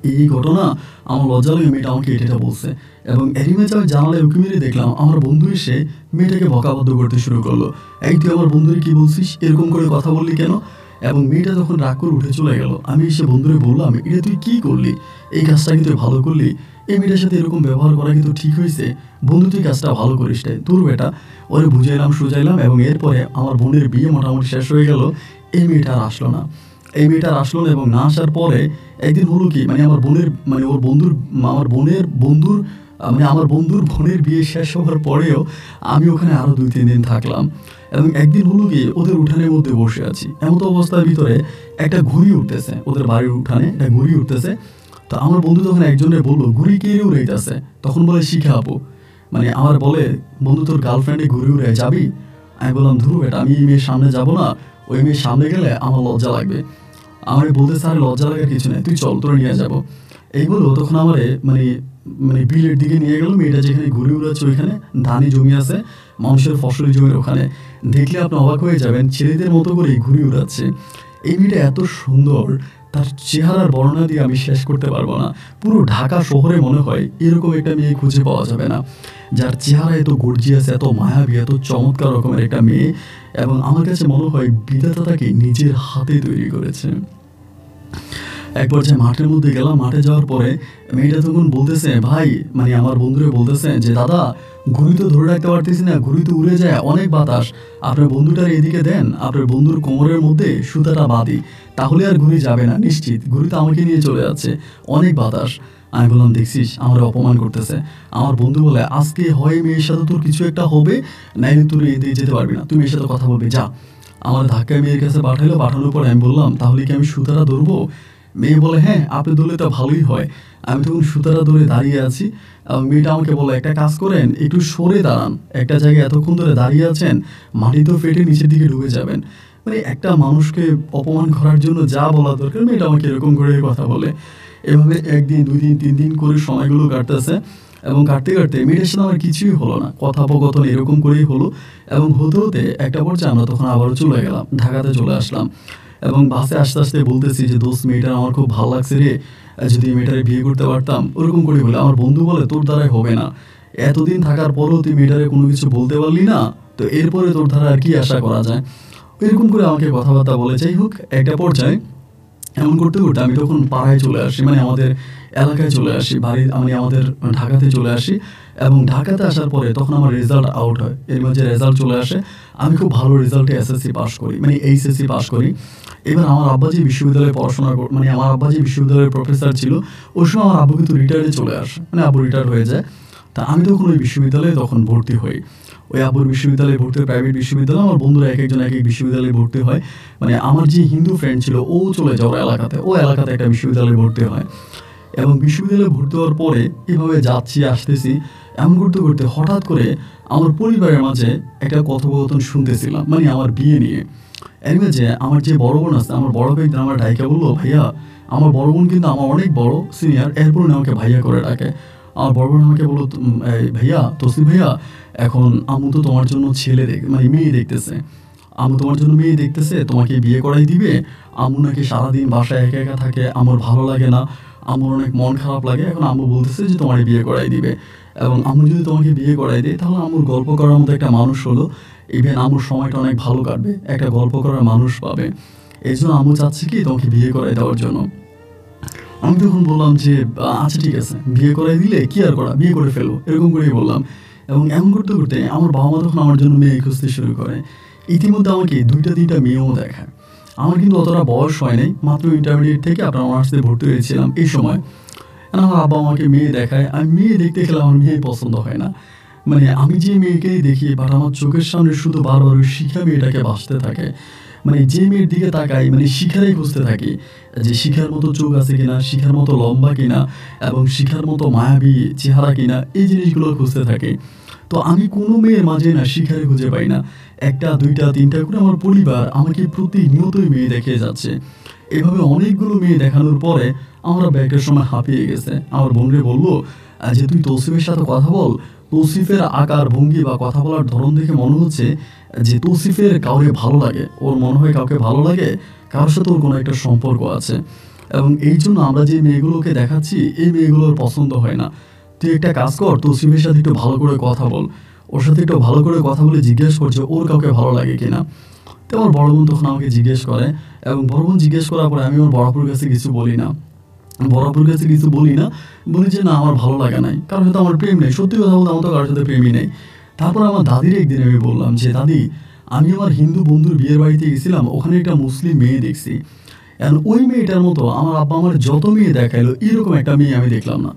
এই ঘটনা, আমার লজ্জা লাগে, মেয়েটা আমাকে এটা বলছে।" এবং এরই মাঝে আমি জানালায় উঁকি মেরে দেখলাম আমার বন্ধু এসে মেয়েটাকে বকাবদ্ধ করতে শুরু করলো। "এই তুই আমার বন্ধুরে কি বলছিস? এরকম করে কথা বললি কেন?" এবং মেয়েটা তখন রাগ করে উঠে চলে গেল। আমি এসে বন্ধুরে বললাম, "এটা তুই কি করলি? এই কাজটা কি তুই ভালো করলি? এই মেয়েটার সাথে এরকম ব্যবহার করা কি তোর ঠিক হয়েছে? বন্ধু, তুই কাজটা ভালো করিস নাই। ধুর বেটা।" ওরে বুঝাইলাম সুঝাইলাম এবং এরপরে আমার বোনের বিয়ে মোটামুটি শেষ হয়ে গেল। এই মেয়েটা আর আসলো না। এই মেয়েটা আর আসলো না এবং না আসার পরে একদিন হলো কি, মানে আমার বোনের, মানে ওর বন্ধুর, আমার বোনের বন্ধুর, মানে আমার বন্ধুর বোনের বিয়ে শেষ হওয়ার পরেও আমি ওখানে আরও ২-৩ দিন থাকলাম এবং একদিন হলো কি, ওদের উঠানের মধ্যে বসে আছি। এমতো অবস্থার ভিতরে একটা ঘুড়ি উঠতেছে, ওদের বাড়ির উঠানে একটা ঘুড়ি উঠতেছে। তো আমার বন্ধু তখন একজনে বলল, "ঘুড়ি কে রে উড়াইতেছে?" তখন বলে, "শিখা আপু।" মানে আমার বলে, "বন্ধু, তোর গার্লফ্রেন্ডে ঘুড়ি উড়ায় যাবি?" আমি বললাম, "ধুর বেটা, আমি এই মেয়ের সামনে যাব না। ওই মেয়ের সামনে গেলে আমার লজ্জা লাগবে।" আমারে বলতেছে, "আরে লজ্জা লাগার কিছু নাই, তুই চল, তোরে নিয়ে যাবো।" এই বললো তখন আমারে মানে মানে বিলের দিকে নিয়ে গেল। মেয়েটা যেখানে ঘুরে উড়াচ্ছে ওইখানে ধানি জমি আছে, মানুষের ফসলি জমির ওখানে। দেখলে আপনি অবাক হয়ে যাবেন, ছেলেদের মতো করেই ঘুরে উড়াচ্ছে। এই মেয়েটা এত সুন্দর, তার চেহারার বর্ণনা দিয়ে আমি শেষ করতে পারবো না। পুরো ঢাকা শহরে মনে হয় এরকম একটা মেয়ে খুঁজে পাওয়া যাবে না, যার চেহারা এত গর্জিয়াস, এত মায়াবী, এত চমৎকার রকমের একটা মেয়ে। এবং আমার কাছে মনে হয় বিধাতা তাকে নিজের হাতে তৈরি করেছে। এক পর্যায়ে মাঠের মধ্যে গেলাম। মাঠে যাওয়ার পরে মেয়েটা তখন বলতেছে, "ভাই", মানে আমার বন্ধুরে বলতেছে যে, "দাদা, ঘুড়ি তো ধরে রাখতে পারতেছি না, ঘুড়ি তো উড়ে যায়, অনেক বাতাস। আপনার বন্ধুটার এদিকে দেন, আপনার বন্ধুর কোমরের মধ্যে সুতাটা বাঁধি, তাহলে আর ঘুড়ি যাবে না নিশ্চিত। ঘুড়ি তো আমাকে নিয়ে চলে যাচ্ছে, অনেক বাতাস।" আমি বললাম, "দেখছিস, আমার অপমান করতেছে।" আমার বন্ধু বলে, "আজকে হয় মেয়ের সাথে তোর কিছু একটা হবে, নাইলে তুই এদিকে যেতে পারবি না, তুই মেয়ের সাথে কথা বলবি, যা।" আমার ধাক্কায় মেয়ের কাছে পাঠাইলো। পাঠানোর পরে আমি বললাম, "তাহলে কি আমি সুতাটা ধরবো?" মেয়ে বলে, "হ্যাঁ, আপনি ধরলে তো ভালোই হয়।" আমি তখন সুতাটা ধরে দাঁড়িয়ে আছি এবং মেয়েটা আমাকে বলে, "একটা কাজ করেন, একটু সরে দাঁড়ান। একটা জায়গায় এতক্ষণ ধরে দাঁড়িয়ে আছেন, মাটি তো ফেটে নিচের দিকে ডুবে যাবেন।" মানে একটা মানুষকে অপমান করার জন্য যা বলা দরকার, মেয়েটা আমাকে এরকম করে কথা বলে। এভাবে ১ দিন, ২ দিন, ৩ দিন করে সময়গুলো কাটতেছে এবং কাটতে কাটতে মেয়েটার সাথে আমার কিছুই হলো না। কথোপকথন এরকম করেই হলো এবং হতে হতে একটা পর্যায়ে আমরা তখন আবারও চলে গেলাম, ঢাকাতে চলে আসলাম এবং বাসে আসতে আসতে বলতেছি যে, "দোস্ত, মেয়েটা আমার খুব ভালো লাগছে রে, যদি এই মেয়েটারে বিয়ে করতে পারতাম।" ওরকম করে বলে। আমার বন্ধু বলে, "তোর দ্বারাই হবে না, এতদিন থাকার পরেও তুই মেয়েটারে কোনো কিছু বলতে পারলি না, তো এরপরে তোর দ্বারা আর কি আশা করা যায়?" এরকম করে আমাকে কথাবার্তা বলে। যাই হোক, একটা পর্যায়ে এমন করতে করতে আমি তখন পাড়ায় চলে আসি, মানে আমাদের এলাকায় চলে আসি, বাড়ি মানে আমাদের ঢাকাতে চলে আসি এবং ঢাকাতে আসার পরে তখন আমার রেজাল্ট আউট হয়। এর মাঝে রেজাল্ট চলে আসে, আমি খুব ভালো রেজাল্টে এসএসসি পাস করি, মানে এইচএসসি পাস করি। এবার আমার আব্বা যে বিশ্ববিদ্যালয়ে পড়াশোনা মানে আমার আব্বা যে বিশ্ববিদ্যালয়ের প্রফেসর ছিল, ওই সময় আমার আব্বু কিন্তু রিটায়ারে চলে আসে, মানে আব্বু রিটায়ার হয়ে যায়। তা আমি তখন ওই বিশ্ববিদ্যালয়ে তখন ভর্তি হই। ওই আব্বুর বিশ্ববিদ্যালয়ে ভর্তি হয়, প্রাইভেট বিশ্ববিদ্যালয়। আমার বন্ধুরা একেকজন একেক বিশ্ববিদ্যালয়ে ভর্তি হয়। মানে আমার যে হিন্দু ফ্রেন্ড ছিল, ও চলে যায় ওর এলাকাতে, ও এলাকাতে একটা বিশ্ববিদ্যালয়ে ভর্তি হয় এবং বিশ্ববিদ্যালয়ে ভর্তি হওয়ার পরে এভাবে যাচ্ছি আসতেছি, এমন করতে করতে হঠাৎ করে আমার পরিবারের মাঝে একটা কথোপকথন শুনতেছিলাম, মানে আমার বিয়ে নিয়ে। এর মাঝে আমার যে বড় বোন আছে, আমার বড় ভাই আমার ডাইকা বললো, "ভাইয়া, আমার বড় বোন কিন্তু আমার অনেক বড় সিনিয়র, এরপরও আমাকে ভাইয়া করে ডাকে।" আমার বড় বোন আমাকে বলল, এই ভাইয়া, তসলিম ভাইয়া, এখন আম্মু তো তোমার জন্য ছেলে মানে মেয়ে দেখতেছে, আম্মু তোমার জন্য মেয়ে দেখতেছে, তোমাকে বিয়ে করাই দিবে। আম্মু নাকি সারাদিন বাসায় একা একা থাকে, আমার ভালো লাগে না, আম্মুর অনেক মন খারাপ লাগে, এখন আম্মু বলতেছে যে তোমার বিয়ে করাই দিবে। এবং আম্মু যদি তোমাকে বিয়ে করাই দেয় তাহলে আম্মুর গল্প করার মতো একটা মানুষ হলো, ইভেন আম্মুর সময়টা অনেক ভালো কাটবে, একটা গল্প করার মানুষ পাবে। এই জন্য আম্মু চাচ্ছে কি তোমাকে বিয়ে করাই দেওয়ার জন্য। আমি তখন বললাম যে আচ্ছা ঠিক আছে, বিয়ে করাই দিলে কি আর করা, বিয়ে করে ফেলবো, এরকম করেই বললাম। এবং এমন করতে করতে আমার বাবা মা তখন আমার জন্য মেয়ে খুঁজতে শুরু করে। ইতিমধ্যে আমাকে 2-3টা মেয়েও দেখায়। আমার কিন্তু অতটা বয়স হয় নাই, মাত্র ইন্টারমিডিয়েট থেকে আপনার অনার্সে ভর্তি হয়েছিলাম এই সময়। আমার আব্বা আমাকে মেয়ে দেখায়, আমি মেয়ে দেখতে গেলে আমার মেয়ে পছন্দ হয় না। মানে আমি যে মেয়েকেই দেখি, বাট আমার চোখের সামনে শুধু বারবার ওই শিখা মেয়েটাকে ভাসতে থাকে। মানে যে মেয়ের দিকে তাকাই, মানে শিখারাই খুঁজতে থাকি, যে শিখার মতো চোখ আছে কিনা, শিখার মতো লম্বা কিনা, এবং শিখার মতো মায়াবী চেহারা কিনা, এই জিনিসগুলো খুঁজতে থাকি। তো আমি কোনো মেয়ের মাঝে না শিখারে খুঁজে পাই না। 1টা 2টা 3টা করে আমার পরিবার আমাকে প্রতিনিয়তই মেয়ে দেখিয়ে যাচ্ছে। এভাবে অনেকগুলো মেয়ে দেখানোর পরে আমরা ব্যাগের সময় হাঁপিয়ে গেছে। আমার বোনরে বললো যে তুই তৌসিফের সাথে কথা বল, তৌসিফের আকার ভঙ্গি বা কথা বলার ধরন দেখে মনে হচ্ছে যে তৌসিফের কাউকে ভালো লাগে, ওর মনে হয় কাউকে ভালো লাগে, কারোর সাথে ওর কোনো একটা সম্পর্ক আছে। এবং এই জন্য আমরা যে মেয়েগুলোকে দেখাচ্ছি এই মেয়েগুলোর পছন্দ হয় না। তুই একটা কাজ কর, তৌসিফের সাথে একটু ভালো করে কথা বল, ওর সাথে একটু ভালো করে কথা বলে জিজ্ঞেস করছে ওর কাউকে ভালো লাগে কিনা। তো আমার বড় বোন তখন আমাকে জিজ্ঞেস করে, এবং বড় বোন জিজ্ঞেস করার পরে আমি আমার বড়াপুর কাছে কিছু বলি না, বলি যে না আমার ভালো লাগে নাই, কারোর সাথে আমার প্রেম নেই। সত্যি কথা বলতে আমার তো কারোর সাথে প্রেমই নেই। তারপর আমার দাদির একদিন আমি বললাম যে দাদি, আমি আমার হিন্দু বন্ধুর বিয়ের বাড়িতে গেছিলাম, ওখানে একটা মুসলিম মেয়ে দেখছি, এখন ওই মেয়েটার মতো আমার আব্বা আমার যত মেয়ে দেখাইলো এরকম একটা মেয়ে আমি দেখলাম না।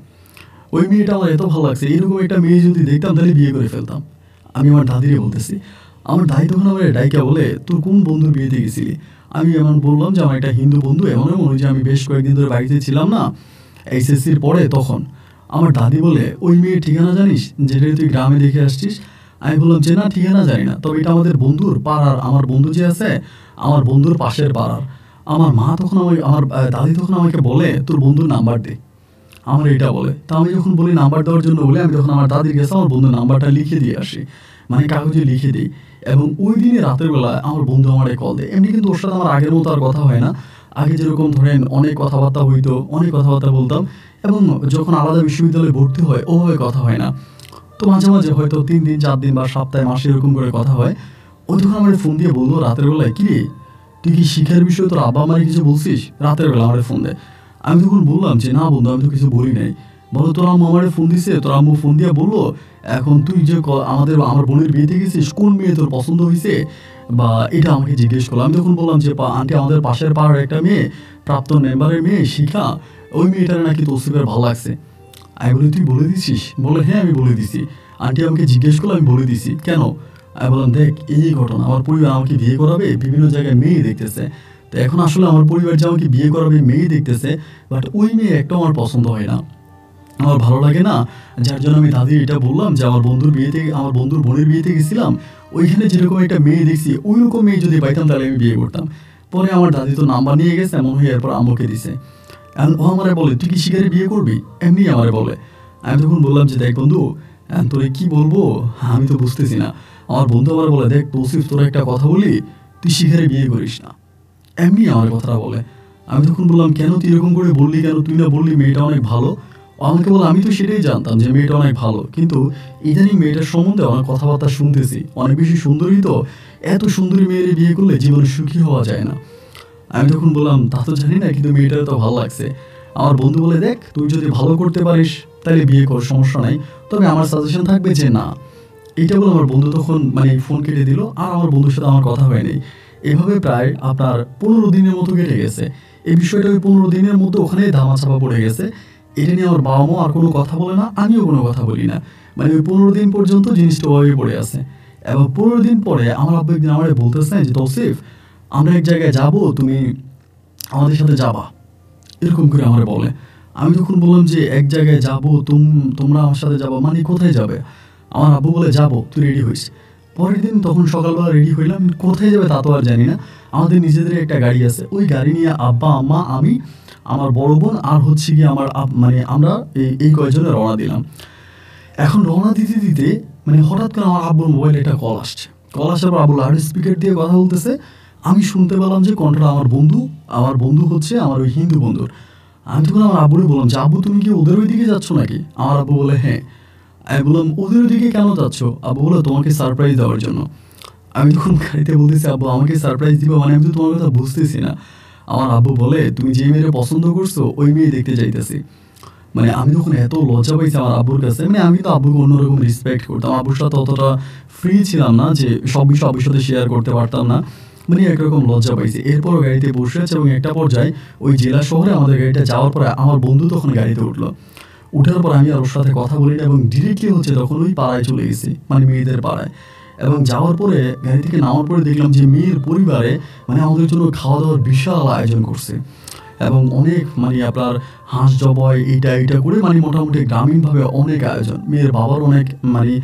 ওই মেয়েটা আমার এত ভালো লাগছে, এরকম একটা মেয়ে যদি দেখতাম তাহলে বিয়ে করে ফেলতাম। আমি আমার দাদিরে বলতেছি। আমার দাদি তখন আমার ডাইকা বলে, তোর কোন বন্ধুর বিয়েতে গেছিলি? আমি এমন বললাম যে আমার একটা হিন্দু বন্ধু, এমন যে আমি বেশ কয়েকদিন ধরে বাড়িতে ছিলাম না এইচএসসির পরে, তখন আমার দাদি বলে, ওই মেয়ের ঠিকানা জানিস, যেটা তুই গ্রামে দেখে আসছিস? আমি বললাম যে না, ঠিকানা জানি না, তবে এটা আমাদের বন্ধুর পাড়ার, আমার বন্ধু যে আছে আমার বন্ধুর পাশের পাড়ার। আমার মা তখন আমার দাদি তখন আমাকে বলে, তোর বন্ধুর নাম্বার দে, আমার এটা বলে। তা আমি যখন বলি নাম্বার দেওয়ার জন্য বলে, আমি তখন আমার দাদির কাছে আমার বন্ধুর নাম্বারটা লিখে দিয়ে আসি, মানে কাগজে লিখে দিই। এবং ওই দিনে রাতের বেলায় আমার বন্ধু আমারে কল দেয়। এমনি কিন্তু ওর সাথে আমার আগের মতো আর কথা হয় না। আগে যেরকম ধরেন অনেক কথাবার্তা হইতো, অনেক কথাবার্তা বলতাম, এবং যখন আলাদা বিশ্ববিদ্যালয়ে ভর্তি হয় ওভাবে কথা হয় না। তো মাঝে মাঝে হয়তো 3 দিন 4 দিন বা সপ্তাহে মাসে এরকম করে কথা হয়। ও তখন আমার ফোন দিয়ে বললো রাতের বেলায়, কি রে তুই কি শিক্ষার বিষয়ে তোর আব্বা আমারে কিছু বলছিস? রাতের বেলা আমার ফোন দেয়। আমি তখন বললাম যে না বন্ধু, আমি তো কিছু বলি নাই। বলো তোর আম্মু আমারে ফোন দিছে, তোর আম্মু ফোন দিয়ে বললো এখন তুই যে আমার বোনের বিয়েতে গেছিস, কোন মেয়ে তোর পছন্দ হয়েছে বা এটা আমাকে জিজ্ঞেস করলো। আমি তখন বললাম যে আন্টি, আমাদের পাশের পাড়ার একটা মেয়ে, প্রাক্তন মেম্বারের মেয়ে শিখা, ওই মেয়েটার নাকি তৌসিফের ভালো লাগছে। আমি বলি তুই বলে দিছিস? বলে হ্যাঁ আমি বলে দিছি, আন্টি আমাকে জিজ্ঞেস করলো, আমি বলে দিছি। কেন? আমি বললাম দেখ, এই ঘটনা, আমার পরিবার আমাকে বিয়ে করাবে, বিভিন্ন জায়গায় মেয়ে দেখতেছে। তো এখন আসলে আমার পরিবার যে আমাকে বিয়ে করাবে মেয়ে দেখতেছে, বাট ওই মেয়ে একটাও আমার পছন্দ হয় না, আমার ভালো লাগে না। যার জন্য আমি দাদির এটা বললাম যে আমার বন্ধুর বিয়েতে, আমার বন্ধুর বোনের বিয়েতে গেছিলাম, ওইখানে যেরকম একটা মেয়ে দেখছি ওই রকম মেয়ে যদি পাইতাম তাহলে আমি বিয়ে করতাম। পরে আমার দাদি তো নাম্বার নিয়ে গেছে, মনে হয় এরপর আম্মুকে দিছে। এখন ও আমারে বলে তুই কি শিকারে বিয়ে করবি, এমনি আমারে বলে। আমি তখন বললাম যে দেখ বন্ধু, তোরে কি বলবো আমি তো বুঝতেছি না। আমার বন্ধু আমার বলে, দেখ তৌসিফ, তোর একটা কথা বলি, তুই শিকারে বিয়ে করিস না, এমনি আমার কথাটা বলে। আমি তখন বললাম কেন তুই এরকম করে বললি কেন, তুই না বললি মেয়েটা অনেক ভালো? ও আমাকে বলে আমি তো সেটাই জানতাম যে মেয়েটা অনেক ভালো, কিন্তু ইদানিং মেয়েটার সম্বন্ধে অনেক কথাবার্তা শুনতেছি, অনেক বেশি সুন্দরী, তো এত সুন্দরী মেয়ের বিয়ে করলে জীবনে সুখী হওয়া যায় না। আমি তখন বললাম তা তো জানি না, কিন্তু মেয়েটার তো ভালো লাগছে। আমার বন্ধু বলে, দেখ তুই যদি ভালো করতে পারিস তাহলে বিয়ে কর, সমস্যা নাই, তবে আমার সাজেশন থাকবে যে না। এইটা বলে আমার বন্ধু তখন মানে ফোন কেটে দিল, আর আমার বন্ধুর সাথে আমার কথা হয়নি। এভাবে প্রায় আপনার 15 দিনের মতো কেটে গেছে। এই বিষয়টা ওই 15 দিনের মতো ওখানেই ধামাচাপা পড়ে গেছে। এটা নিয়ে আমার বাবা মা আর কোনো কথা বলে না, আমিও কোনো কথা বলি না। মানে ওই 15 দিন পর্যন্ত জিনিসটা ওভাবেই পড়ে আছে। এবং 15 দিন পরে আমার আব্বু একদিন আমার বলতেছে যে তৌসিফ, আমরা এক জায়গায় যাব, তুমি আমাদের সাথে যাবা, এরকম করে আমার বলে। আমি তখন বললাম যে এক জায়গায় যাব, তোমরা আমার সাথে যাবো মানে কোথায় যাবে? আমার আব্বু বলে যাবো, তুই রেডি হইস। পরের দিন তখন সকালবেলা রেডি হইলাম, কোথায় যাবে তা তো আর জানি না। আমাদের নিজেদের একটা গাড়ি আছে, ওই গাড়ি নিয়ে আব্বা আম্মা আমি আমার বড় বোন আর হচ্ছে গিয়ে আমার মানে আমরা এই কয়েকজনে রওনা দিলাম। এখন রওনা দিতে দিতে মানে হঠাৎ করে আমার আব্বুর মোবাইলে একটা কল আসছে। কল আসার পর আব্বু লাউড স্পিকার দিয়ে কথা বলতেছে। আমি শুনতে পেলাম যে কণ্ঠটা আমার বন্ধু হচ্ছে আমার ওই হিন্দু বন্ধুর। আমি তখন আমার আব্বুরে বললাম যে আব্বু তুমি কি ওদের ওই দিকে যাচ্ছ নাকি? আমার আব্বু বলে হ্যাঁ। আমি বললাম ওদের ওই দিকে কেন যাচ্ছ? আব্বু বললো তোমাকে সারপ্রাইজ দেওয়ার জন্য। আমি তখন গাড়িতে বলতেছি আব্বু আমাকে সারপ্রাইজ দিবা মানে আমি তো তোমার কথা বুঝতেছি না। আমার আব্বু বলে তুমি যে মেয়েরে পছন্দ করছো ওই মেয়ে দেখতে চাইতেছি। মানে আমি তখন এত লজ্জা পাইছি আমার আব্বুর কাছে, মানে আমি তো আব্বুকে অন্যরকম রেসপেক্ট করতাম, আব্বুর সাথে অতটা ফ্রি ছিলাম না যে সব বিষয় আব্বুর সাথে শেয়ার করতে পারতাম না, মানে একরকম লজ্জা পাইছি। এরপরও গাড়িতে বসে আছে এবং একটা পর্যায়ে ওই জেলা শহরে আমাদের গাড়িটা যাওয়ার পরে আমার বন্ধু তখন গাড়িতে উঠলো। উঠার পর আমি আর ওর সাথে কথা বলি না এবং ডিরেক্টলি হচ্ছে তখন ওই পাড়ায় চলে গেছি, মানে মেয়েদের পাড়ায়। এবং যাওয়ার পরে গাড়ি থেকে নামার পরে দেখলাম যে মেয়ের পরিবারে মানে আমাদের জন্য খাওয়া দাওয়ার বিশাল আয়োজন করছে এবং অনেক মানে আপনার হাঁস জবাই এইটা করে মানে মোটামুটি গ্রামীণভাবে অনেক আয়োজন। মেয়ের বাবার অনেক মানে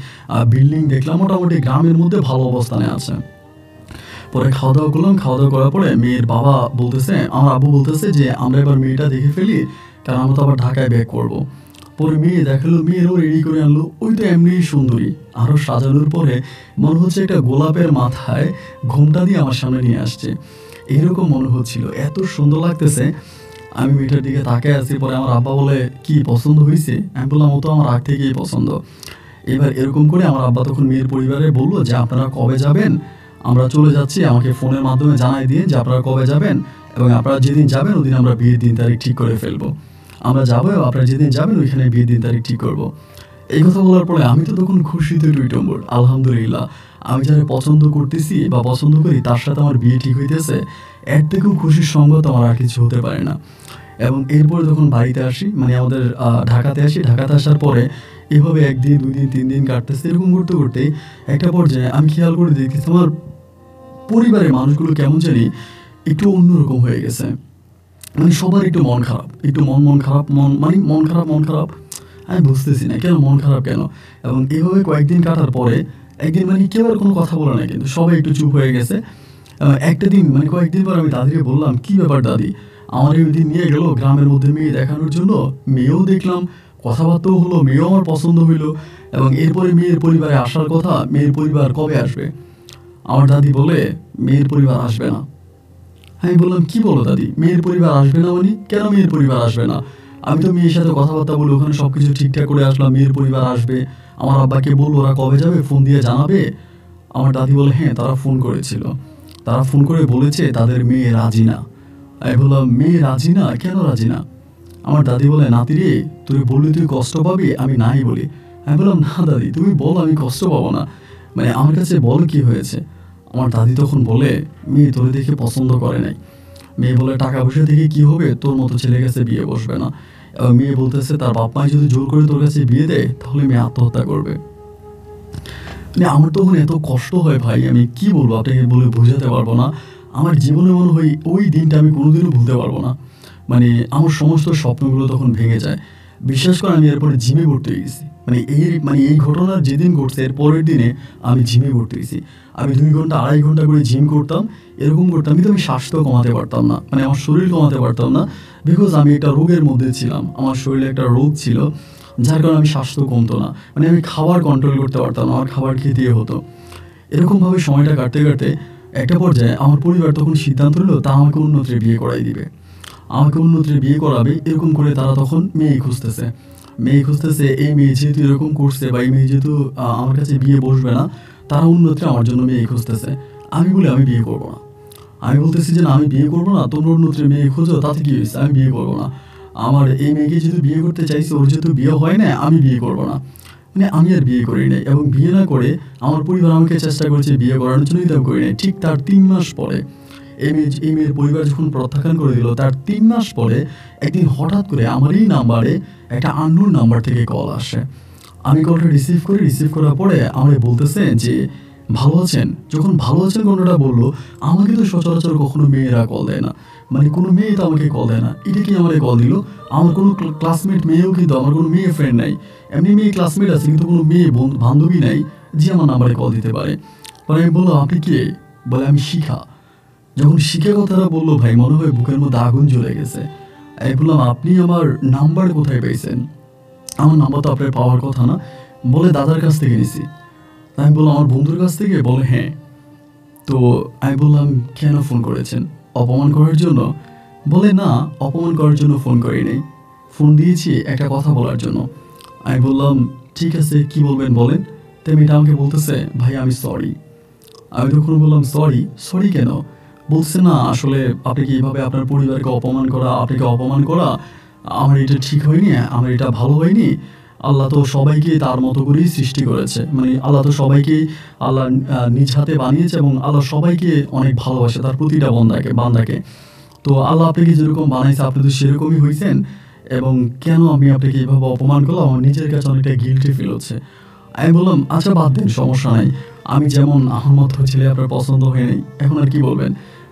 বিল্ডিং দেখলাম মোটামুটি গ্রামের মধ্যে ভালো অবস্থানে আছে। পরে খাওয়া দাওয়া করলাম, খাওয়া দাওয়া করার পরে মেয়ের বাবা বলতেছে, আমার আব্বু বলতেছে যে আমরা এবার মেয়েটা দেখে ফেলি, কারণ আমরা তো আবার ঢাকায় ব্যাক করবো। পরে মেয়ে দেখালো, মেয়েরও রেডি করে আনলো, ওই তো এমনি সুন্দরী, আরও সাজানোর পরে মনে হচ্ছে একটা গোলাপের মাথায় ঘোমটা দিয়ে আমার সামনে নিয়ে আসছে, এরকম মনে হচ্ছিল, এত সুন্দর লাগতেছে। আমি মেয়েটার দিকে তাকায় আছি। পরে আমার আব্বা বলে কি পছন্দ হয়েছে? আমি বললাম ও তো আমার আগ থেকেই পছন্দ। এবার এরকম করে আমার আব্বা তখন মেয়ের পরিবারে বললো যে আপনারা কবে যাবেন? আমরা চলে যাচ্ছি, আমাকে ফোনের মাধ্যমে জানাই দিয়ে যে আপনারা কবে যাবেন এবং আপনারা যেদিন যাবেন ওদিন আমরা বিয়ের দিন তারিখ ঠিক করে ফেলবো। আমরা যাবো, আপনারা যেদিন যাবেন ওইখানে বিয়ের দিন তারিখ ঠিক করবো। এই কথা বলার পরে আমি তো তখন খুশিতে টুইটম্বর, আলহামদুলিল্লাহ আমি যারা পছন্দ করতেছি বা পছন্দ করি তার সাথে আমার বিয়ে ঠিক হইতেছে, এর থেকেও খুশির সংবাদ আমার আর কিছু হতে পারে না। এবং এরপরে যখন বাড়িতে আসি, মানে আমাদের ঢাকাতে আসি, ঢাকাতে আসার পরে এভাবে একদিন 2 দিন 3 দিন কাটতেছে। এরকম করতে করতে একটা পর্যায়ে আমি খেয়াল করে দেখতেছি আমার পরিবারের মানুষগুলো কেমন জানি একটু অন্যরকম হয়ে গেছে। মানে সবার একটু মন খারাপ, একটু মন খারাপ, মানে মন খারাপ। আমি বুঝতেছি না কেন মন খারাপ কেন। এবং এভাবে কয়েকদিন কাটার পরে একদিন মানে কেউ আর কোনো কথা বলে না, কিন্তু সবাই একটু চুপ হয়ে গেছে। একটা দিন মানে কয়েকদিন পর আমি দাদিকে বললাম কি ব্যাপার দাদি, আমার ওই দিন নিয়ে গেল গ্রামের মধ্যে মেয়ে দেখানোর জন্য, মেয়েও দেখলাম, কথাবার্তাও হলো, মেয়েও আমার পছন্দ হইলো, এবং এরপরে মেয়ের পরিবারে আসার কথা, মেয়ের পরিবার কবে আসবে? আমার দাদি বলে মেয়ের পরিবার আসবে না। আমি বললাম কি বলো দাদি, মেয়ের পরিবার আসবে না মানে? কেন মেয়ের পরিবার আসবে না? আমি তো মেয়ের সাথে কথাবার্তা বলে ওখানে সব কিছু ঠিকঠাক করে আসলাম, মেয়ের পরিবার আসবে। আমার আব্বাকে বললো ওরা কবে যাবে, ফোন দিয়ে জানাবে। আমার দাদি বলে হ্যাঁ তারা ফোন করেছিল, তারা ফোন করে বলেছে তাদের মেয়ে রাজি না। আমি বললাম মেয়ে রাজি না, কেন রাজি না? আমার দাদি বলে নাতি রে তুই বললি তুই কষ্ট পাবি, আমি নাই বলি। আমি বললাম না দাদি তুমি বলো, আমি কষ্ট পাবো না, মানে আমার কাছে বল কি হয়েছে। আমার দাদি তখন বলে মেয়ে তোরে দেখে পছন্দ করে নাই। মেয়ে বলে টাকা পয়সা থেকে কি হবে, তোর মতো ছেলের কাছে বিয়ে বসবে না। এবং মেয়ে বলতেছে তার বাপ মাই যদি জোর করে তোর কাছে বিয়ে দেয় তাহলে মেয়ে আত্মহত্যা করবে। মানে আমার তখন এত কষ্ট হয় ভাই, আমি কি বলবো আপনাকে বলে বোঝাতে পারবো না। আমার জীবনে মনে হয় ওই দিনটা আমি কোনোদিনও ভুলতে পারবো না। মানে আমার সমস্ত স্বপ্নগুলো তখন ভেঙে যায়। বিশ্বাস করে আমি এরপরে জিমে ভর্তি হয়ে গেছি। এই ঘটনার যেদিন ঘটছে এর পরের দিনে আমি জিমে ভর্তি হয়েছি। আমি 2 ঘন্টা 2.5 ঘন্টা করে জিম করতাম, এরকম করতাম। কিন্তু আমি স্বাস্থ্য কমাতে পারতাম না, মানে আমার শরীর কমাতে পারতাম না, বিকজ আমি একটা রোগের মধ্যে ছিলাম, আমার শরীরে একটা রোগ ছিল, যার কারণে আমি স্বাস্থ্য কমতো না, মানে আমি খাবার কন্ট্রোল করতে পারতাম না, আমার খাবার খেতে হতো। এরকমভাবে সময়টা কাটতে কাটতে একটা পর্যায়ে আমার পরিবার তখন সিদ্ধান্ত নিল তারা আমাকে উন্নতির বিয়ে করাই দিবে, আমাকে উন্নতির বিয়ে করাবে। এরকম করে তারা তখন মেয়ে খুঁজতেছে। এই মেয়ে যেহেতু এরকম করছে বা এই মেয়ে যেহেতু আমার কাছে বিয়ে বসবে না, তারা উন্নতির আমার জন্য মেয়ে খুঁজতেছে। আমি বলি আমি বিয়ে করবো না। আমি বলতেছি যে না আমি বিয়ে করবো না, তোমরা উন্নতির মেয়ে খোঁজো, তাতে কি হয়েছে, আমি বিয়ে করবো না। আমার এই মেয়েকে যেহেতু বিয়ে করতে চাইছি, ওর যেহেতু বিয়ে হয় না, আমি বিয়ে করবো না। মানে আমি আর বিয়ে করি নাই, এবং বিয়ে না করে আমার পরিবার আমাকে চেষ্টা করেছে বিয়ে করানোর জন্য, কিন্তু আমি করি নাই। ঠিক তার 3 মাস পরে এই মেয়ের পরিবার যখন প্রত্যাখ্যান করে দিল, তার 3 মাস পরে একদিন হঠাৎ করে আমার এই নাম্বারে একটা আননোন নাম্বার থেকে কল আসে। আমি কলটা রিসিভ করার পরে আমাকে বলতেছে যে ভালো আছেন। যখন ভালো আছেন কথাটা বললো, আমাকে তো সচরাচর কখনো মেয়েরা কল দেয় না, মানে কোনো মেয়ে তো আমাকে কল দেয় না। এটা কি আমাকে কল দিল? আমার কোনো ক্লাসমেট মেয়েও, কিন্তু আমার কোনো মেয়ে ফ্রেন্ড নাই। এমনি মেয়ে ক্লাসমেট আছে কিন্তু কোনো মেয়ে বান্ধবী নাই যে আমার নাম্বারে কল দিতে পারে। পরে আমি বললাম আপনি কে? বলে আমি শিখা। যখন শিখে কথাটা বললো ভাই, মনে হয় বুকের মধ্যে আগুন জ্বলে গেছে। আমি বললাম, আপনি আমার নাম্বার কোথায় পেয়েছেন? আমার নাম্বার তো আপনার পাওয়ার কথা না। বলে, দাদার কাছ থেকে নিছি। আমি বললাম, আমার বন্ধুর কাছ থেকে? বলে, হ্যাঁ। তো আমি বললাম, কেন ফোন করেছেন? অপমান করার জন্য? বলে, না, অপমান করার জন্য ফোন করি নাই, ফোন দিয়েছি একটা কথা বলার জন্য। আমি বললাম, ঠিক আছে, কি বলবেন বলেন। তো মেয়েটা আমাকে বলতেছে, ভাই আমি সরি। আমি তখন বললাম, সরি? সরি কেন? বলছে, না আসলে আপনি কি এইভাবে আপনার পরিবারকে অপমান করা, আপনাকে অপমান করা, আমার এটা ঠিক হয়নি, আমার এটা ভালো হয়নি। আল্লাহ তো সবাইকে তার মতো করেই সৃষ্টি করেছে, মানে আল্লাহ তো সবাইকে আল্লাহ নিজ হাতে বানিয়েছে এবং আল্লাহ সবাইকে অনেক ভালোবাসে, তার প্রতিটা বান্দাকে। তো আল্লাহ আপনাকে যেরকম বানাইছে আপনি তো সেরকমই হয়েছেন, এবং কেন আমি আপনাকে এইভাবে অপমান করলাম, আমার নিজের কাছে অনেকটা গিল্টি ফিল হচ্ছে। আমি বললাম, আচ্ছা বাদ দেন, সমস্যা নাই, আমি যেমন আমার মতো ছেলে আপনার পছন্দ হয় নাই, এখন আর কি বলবেন?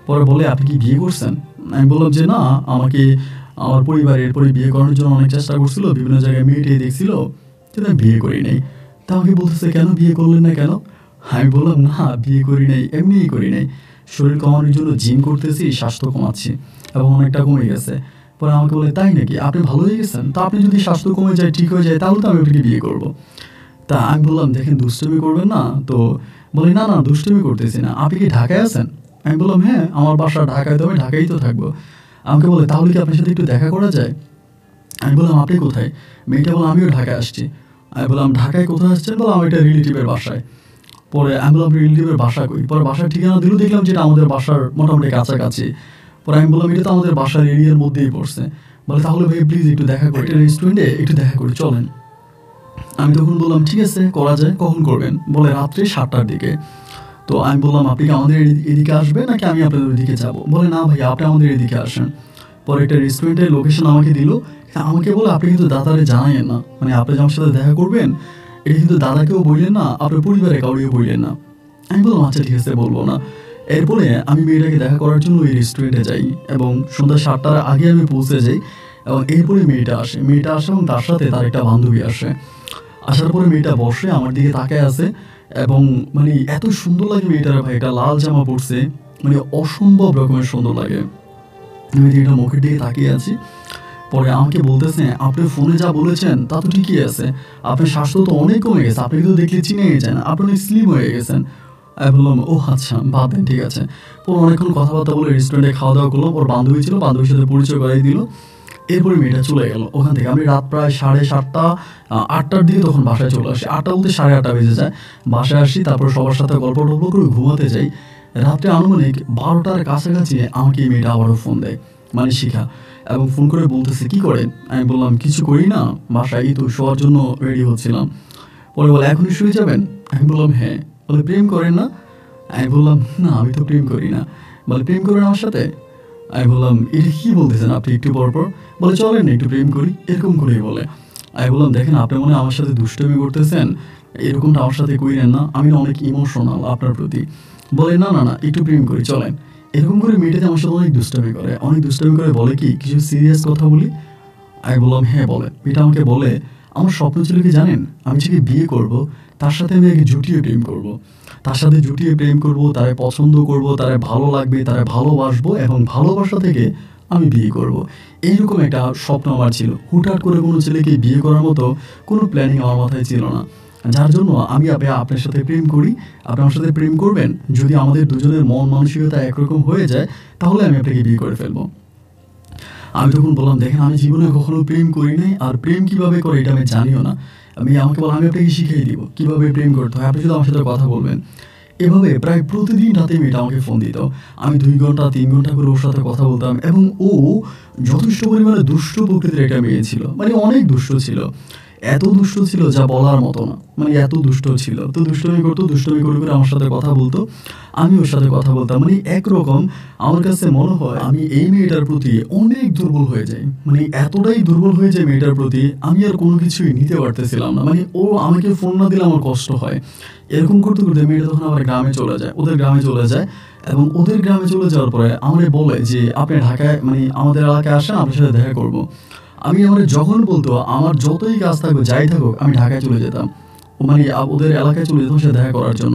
পরে বলে, আপনি কি বিয়ে করছেন? আমি বললাম যে না, আমাকে আমার পরিবার এরপরে বিয়ে করানোর জন্য অনেক চেষ্টা করছিল, বিভিন্ন জায়গায় মেয়েটাই দেখছিল, কিন্তু আমি বিয়ে করি নাই। তা আমাকে বলতেছে, কেন বিয়ে করলেন না কেন? আমি বললাম, না বিয়ে করি নাই, এমনিই করি নাই, শরীর কমানোর জন্য জিম করতেছি, স্বাস্থ্য কমাচ্ছি এবং অনেকটা কমে গেছে। পরে আমাকে বলে, তাই নাকি? আপনি ভালো হয়ে গেছেন? তা আপনি যদি স্বাস্থ্য কমে যায়, ঠিক হয়ে যায়, তাহলে তো আমি আপনাকে বিয়ে করবো। তা আমি বললাম, দেখেন দুষ্টুমি করবেন না তো। বলে, না না, দুষ্টুমি করতেছি না, আপনি কি ঢাকায় আছেন? আমি বললাম, হ্যাঁ আমার বাসা ঢাকায়, তো আমি ঢাকায় তো থাকবো। আমাকে বলে, তাহলে কি আপনার সাথে একটু দেখা করা যায়? আমি বললাম, আপনি কোথায়? মেয়েটা বলে, আমিও ঢাকায় আসছি। আমি বললাম, ঢাকায় কোথায় আসছেন? বলে, আমার একটা রিলেটিভের বাসায়। পরে আমি বললাম, রিলেটিভের বাসা কই? পরে বাসার ঠিকানা দিল, দেখলাম যেটা আমাদের বাসার মোটামুটি কাছাকাছি। পরে আমি বললাম, এটা তো আমাদের বাসার এরিয়ার মধ্যেই পড়ছে। বলে, তাহলে ভাই প্লিজ একটু দেখা করি, একটা রেস্টুরেন্টে একটু দেখা করি, চলেন। আমি তখন বললাম, ঠিক আছে করা যায়, কখন করবেন? বলে, রাত্রে 7টার দিকে। তো আমি বললাম, আপনি কি আমাদের এদিকে আসবেন নাকি আমি আপনাদের ওইদিকে যাবো? বলে, না ভাই আপনি আমাদের এদিকে আসেন। পরে একটা রেস্টুরেন্টের লোকেশন আমাকে দিল। আমাকে বলে, আপনি কিন্তু দাদারে জানাইয়েন না, মানে আপনি যে আমার সাথে দেখা করবেন এটা কিন্তু দাদাকেও বললেন না, আপনার পরিবারে কাউরিও বললেন না। আমি বললাম, আচ্ছা ঠিক আছে, বলবো না। এরপরে আমি মেয়েটাকে দেখা করার জন্য ওই রেস্টুরেন্টে যাই এবং সন্ধ্যা 7টার আগে আমি পৌঁছে যাই। এবং এরপরে মেয়েটা আসে এবং তার সাথে তার একটা বান্ধবী আসে। আসার পরে মেয়েটা বসে আমার দিকে তাকায় আছে এবং মানে এত সুন্দর লাগে মেয়েটার, ভাই একটা লাল জামা পরছে, মানে অসম্ভব রকমের সুন্দর লাগে। আমি এটা মুখের দিকে তাকিয়ে আছি। পরে আমাকে বলতেছে, আপনি ফোনে যা বলেছেন তা তো ঠিকই আছে, আপনার স্বাস্থ্য তো অনেক কমে গেছে, আপনি কিন্তু দেখলে চিনে যায় না, আপনি অনেক স্লিম হয়ে গেছেন। আমি বললাম, ও আচ্ছা বাদ দেন, ঠিক আছে। পরে অনেকক্ষণ কথাবার্তা বলে রেস্টুরেন্টে খাওয়া দাওয়া করলাম। ওর বান্ধবী ছিল, বান্ধবীর সাথে পরিচয় করাই দিল। এরপরে মেয়েটা চলে গেল ওখান থেকে। আমি রাত প্রায় 7:30 8টার দিকে তখন বাসায় চলে আসি। 8টা বলতে 8:30 বেজে যায়। বাসায় আসি, তারপর সবার সাথে গল্প টল্প করে ঘুমাতে যাই। রাত্রে আনুমানিক 12টার কাছাকাছি আমাকে এই মেয়েটা আবারও ফোন দেয়, মানে শিখা, এবং ফোন করে বলতেছে, কি করেন? আমি বললাম, কিছু করি না, বাসায় তো শোয়ার জন্য রেডি হচ্ছিলাম। পরে বলে, এখনই শুয়ে যাবেন? আমি বললাম, হ্যাঁ। বলে, প্রেম করেন না? আমি বললাম, না আমি তো প্রেম করি না। বলে, প্রেম করেন আমার সাথে? আমি বললাম, এটা কি বলতেছেন আপনি একটু পর পর? বলে, চলেন না একটু প্রেম করি, এরকম করেই বলে। আমি বললাম, দেখেন আপনি মনে হয় আমার সাথে দুষ্টুমি করতেছেন, এরকমটা আমার সাথে কইরেন না, আমি না অনেক ইমোশনাল আপনার প্রতি। বলে, না না না, একটু প্রেম করি, চলেন। এরকম করে মেয়েটা আমার সাথে অনেক দুষ্টুমি করে বলে, কি কিছু সিরিয়াস কথা বলি? আমি বললাম, হ্যাঁ বলে। এটা আমাকে বলে, আমার স্বপ্ন ছিল কি জানেন, আমি যাকে বিয়ে করব তার সাথে আমি আগে জুটিয়ে প্রেম করব, তার সাথে জুটিয়ে প্রেম করব, তারে পছন্দ করব, তারে ভালো লাগবে, তারে ভালোবাসবো এবং ভালোবাসা থেকে আমি বিয়ে করব। এইরকম একটা স্বপ্ন আমার ছিল। হুটহাট করে কোনো ছেলেকে বিয়ে করার মতো কোনো প্ল্যানিং আমার মাথায় ছিল না, যার জন্য আমি আপনার সাথে প্রেম করি, আপনি আমার সাথে প্রেম করবেন, যদি আমাদের দুজনের মন মানসিকতা একরকম হয়ে যায় তাহলে আমি আপনাকে বিয়ে করে ফেলবো। আমি তখন বললাম, দেখেন আমি জীবনে কখনো প্রেম করি নাই, আর প্রেম কিভাবে করে এটা আমি জানিও না। আমাকে বলা, আমি আপনাকে শিখিয়ে দিব কিভাবে প্রেম করতে হয়, আপনি শুধু আমার সাথে কথা বলবেন। এভাবে প্রায় প্রতিদিন রাতে মেয়েটা আমাকে ফোন দিত। আমি 2 ঘন্টা 3 ঘন্টা করে ওর সাথে কথা বলতাম এবং ও যথেষ্ট পরিমাণে দুষ্ট প্রকৃতির একটা মেয়ে ছিল, মানে অনেক দুষ্ট ছিল। এত দুষ্ট ছিল যা বলার মতো না, মানে এত দুষ্ট ছিল। তো দুষ্টুমি করতো, দুষ্টুমি করে করে আমার সাথে কথা বলতো, আমি ওর সাথে কথা বলতাম। মানে একরকম আমার কাছে মনে হয় আমি এই মেয়েটার প্রতি অনেক দুর্বল হয়ে যাই, মানে এতটাই দুর্বল হয়ে যায় মেয়েটার প্রতি, আমি আর কোনো কিছুই নিতে পারতেছিলাম না। মানে ও আমাকে ফোন না দিলে আমার কষ্ট হয়। এরকম করতে করতে মেয়েটা তখন আবার গ্রামে চলে যায়, ওদের গ্রামে চলে যায়। এবং ওদের গ্রামে চলে যাওয়ার পরে আমাকে বলে যে, আপনি ঢাকায়, মানে আমাদের এলাকায় আসেন, আপনার সাথে দেখা করবো। আমি আমার যখন বলতো আমার যতই কাজ থাকুক যাই থাকুক আমি ঢাকায় চলে যেতাম, মানে ওদের এলাকায় চলে যেতাম সাথে দেখা করার জন্য।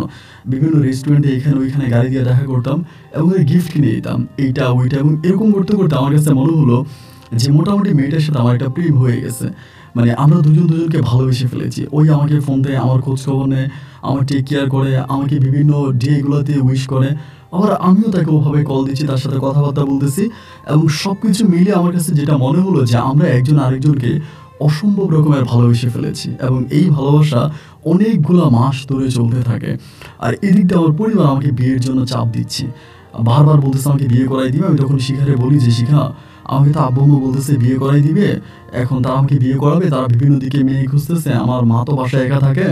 বিভিন্ন রেস্টুরেন্টে এখানে ওইখানে গাড়ি দিয়ে দেখা করতাম এবং ওই গিফট কিনে দিতাম, এইটা ওইটা। এবং এরকম করতে করতে আমার কাছে মনে হলো যে মোটামুটি মেয়েটার সাথে আমার একটা প্রেম হয়ে গেছে। মানে আমরা দুজন দুজনকে ভালোবেসে ফেলেছি। ওই আমাকে ফোন দেয়, আমার খোঁজখবর নেয়, আমার টেক কেয়ার করে, আমাকে বিভিন্ন ডেগুলোতে উইশ করে। আবার আমিও তাকে ওভাবে কল দিচ্ছি, তার সাথে কথাবার্তা বলতেছি, এবং সব কিছু মিলিয়ে আমার কাছে যেটা মনে হলো যে আমরা একজন আরেকজনকে অসম্ভব রকমের ভালোবেসে ফেলেছি, এবং এই ভালোবাসা অনেকগুলো মাস ধরে চলতে থাকে। আর এদিক দিয়ে আমার পরিবার আমাকে বিয়ের জন্য চাপ দিচ্ছে, বারবার বলতেছে আমাকে বিয়ে করাই দিবে। আমি তখন শিখারে বলি যে শিখা, আমাকে তো আব্বু আম্মু বলতেছে বিয়ে করাই দিবে, এখন তারা আমাকে বিয়ে করাবে, তারা বিভিন্ন দিকে মেয়ে খুঁজতেছে, আমার মা তো বাসায় একা থাকে,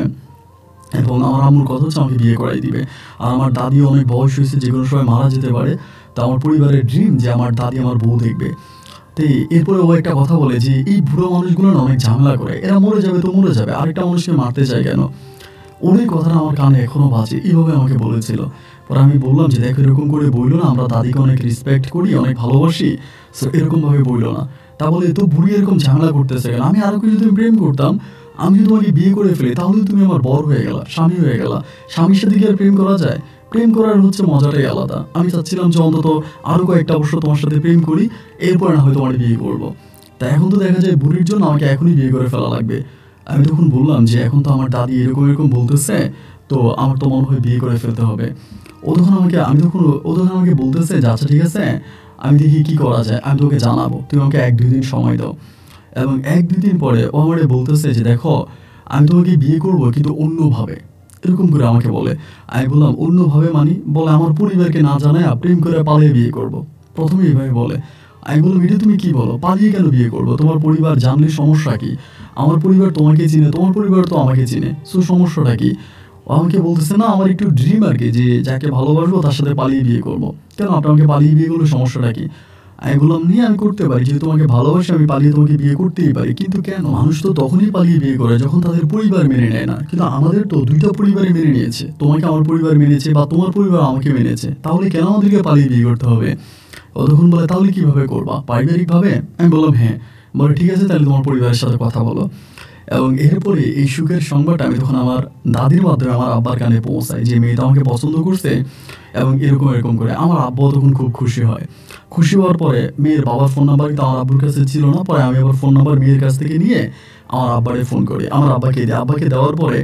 এবং আমার আম্মুর কথা হচ্ছে আমাকে বিয়ে করাই দিবে। আর আমার দাদিও অনেক বয়স হয়েছে, যে কোনো সময় মারা যেতে পারে। তো আমার পরিবারের ড্রিম যে আমার দাদি আমার বউ দেখবে। তো এরপরে ও একটা কথা বলে যে এই বুড়ো মানুষগুলো না অনেক ঝামেলা করে, এরা মরে যাবে তো মরে যাবে, আরেকটা মানুষকে মারতে চায় কেন? ওর এই কথাটা আমার কানে এখনো বাজে, এইভাবে আমাকে বলেছিল। পরে আমি বললাম যে দেখো, এরকম করে বইলো না, আমরা দাদিকে অনেক রেসপেক্ট করি, অনেক ভালোবাসি, সো এরকমভাবে বইলো না। তা বলে তো বুড়ি এরকম ঝামেলা করতেছে কেন? আমি আরো কিছু যদি প্রেম করতাম, আমি যদি তোমাকে বিয়ে করে ফেলি, তাহলে তুমি আমার বর হয়ে গেলা, স্বামী হয়ে গেলা। স্বামীর সাথে কি আর প্রেম করা যায়? প্রেম করার হচ্ছে মজাটাই আলাদা। আমি চাচ্ছিলাম যে অন্তত আরো কয়েকটা বছর তোমার সাথে প্রেম করি, এরপর না হয় তোমার বিয়ে করবো। তা এখন তো দেখা যায় বুড়ির জন্য আমাকে এখনই বিয়ে করে ফেলা লাগবে। আমি তখন বললাম যে এখন তো আমার দাদি এরকম এরকম বলতেছে, তো আমার তো মনে হয় বিয়ে করে ফেলতে হবে। ও তখন আমাকে বলতেছে যে আচ্ছা ঠিক আছে, আমি দেখি কি করা যায়, আমি তোকে জানাবো, তুমি আমাকে 1-2 দিন সময় দাও। এবং 1-2 দিন পরে ও আমাকে বলতেছে যে দেখো, আমি তোমাকে বিয়ে করবো কিন্তু অন্যভাবে, এরকম করে আমাকে বলে। আমি বললাম অন্যভাবে মানি? বলে আমার পরিবারকে না জানায় প্রেম করে পালিয়ে বিয়ে করবো, প্রথমে এইভাবে বলে। আমি বললাম এটা তুমি কি বলো, পালিয়ে কেন বিয়ে করবো? তোমার পরিবার জানলে সমস্যা কি? আমার পরিবার তোমাকে চিনে, তোমার পরিবার তো আমাকে চিনে, সো সমস্যাটা কি? ও আমাকে বলতেছে না, আমার একটু ড্রিম আর কি, যে যাকে ভালোবাসবো তার সাথে পালিয়ে বিয়ে করবো। কেন, আপনি আমাকে পালিয়ে বিয়ে করলে সমস্যাটা কি? আমি বললাম নিয়ে আমি করতে পারি, যেহেতু তোমাকে ভালোবাসি আমি পালিয়ে তোমাকে বিয়ে করতেই পারি। কিন্তু কেন? মানুষ তো তখনই পালিয়ে বিয়ে করে যখন তাদের পরিবার মেনে নেয় না। কিন্তু আমাদের তো দুইটা পরিবারই মেনে নিয়েছে, তোমাকে আমার পরিবার মেনেছে বা তোমার পরিবার আমাকে মেনেছে, তাহলে কেন আমাদেরকে পালিয়ে বিয়ে করতে হবে? ও তখন বলে তাহলে কিভাবে করবা, পারিবারিকভাবে? আমি বললাম হ্যাঁ। বলে ঠিক আছে, তাহলে তোমার পরিবারের সাথে কথা বলো। এবং এরপরে এই সুখের সংবাদটা আমি তখন আমার দাদির মাধ্যমে আমার আব্বার কানে পৌঁছাই যে মেয়েটা আমাকে পছন্দ করছে, এবং এরকম এরকম করে। আমার আব্বাও তখন খুব খুশি হয়। খুশি হওয়ার পরে মেয়ের বাবার ফোন নাম্বার কিন্তু আমার আব্বুর কাছে ছিল না, পরে আমি আবার ফোন নাম্বার মেয়ের কাছ থেকে নিয়ে আমার আব্বারে ফোন করি, আমার আব্বাকে দিই। আব্বাকে দেওয়ার পরে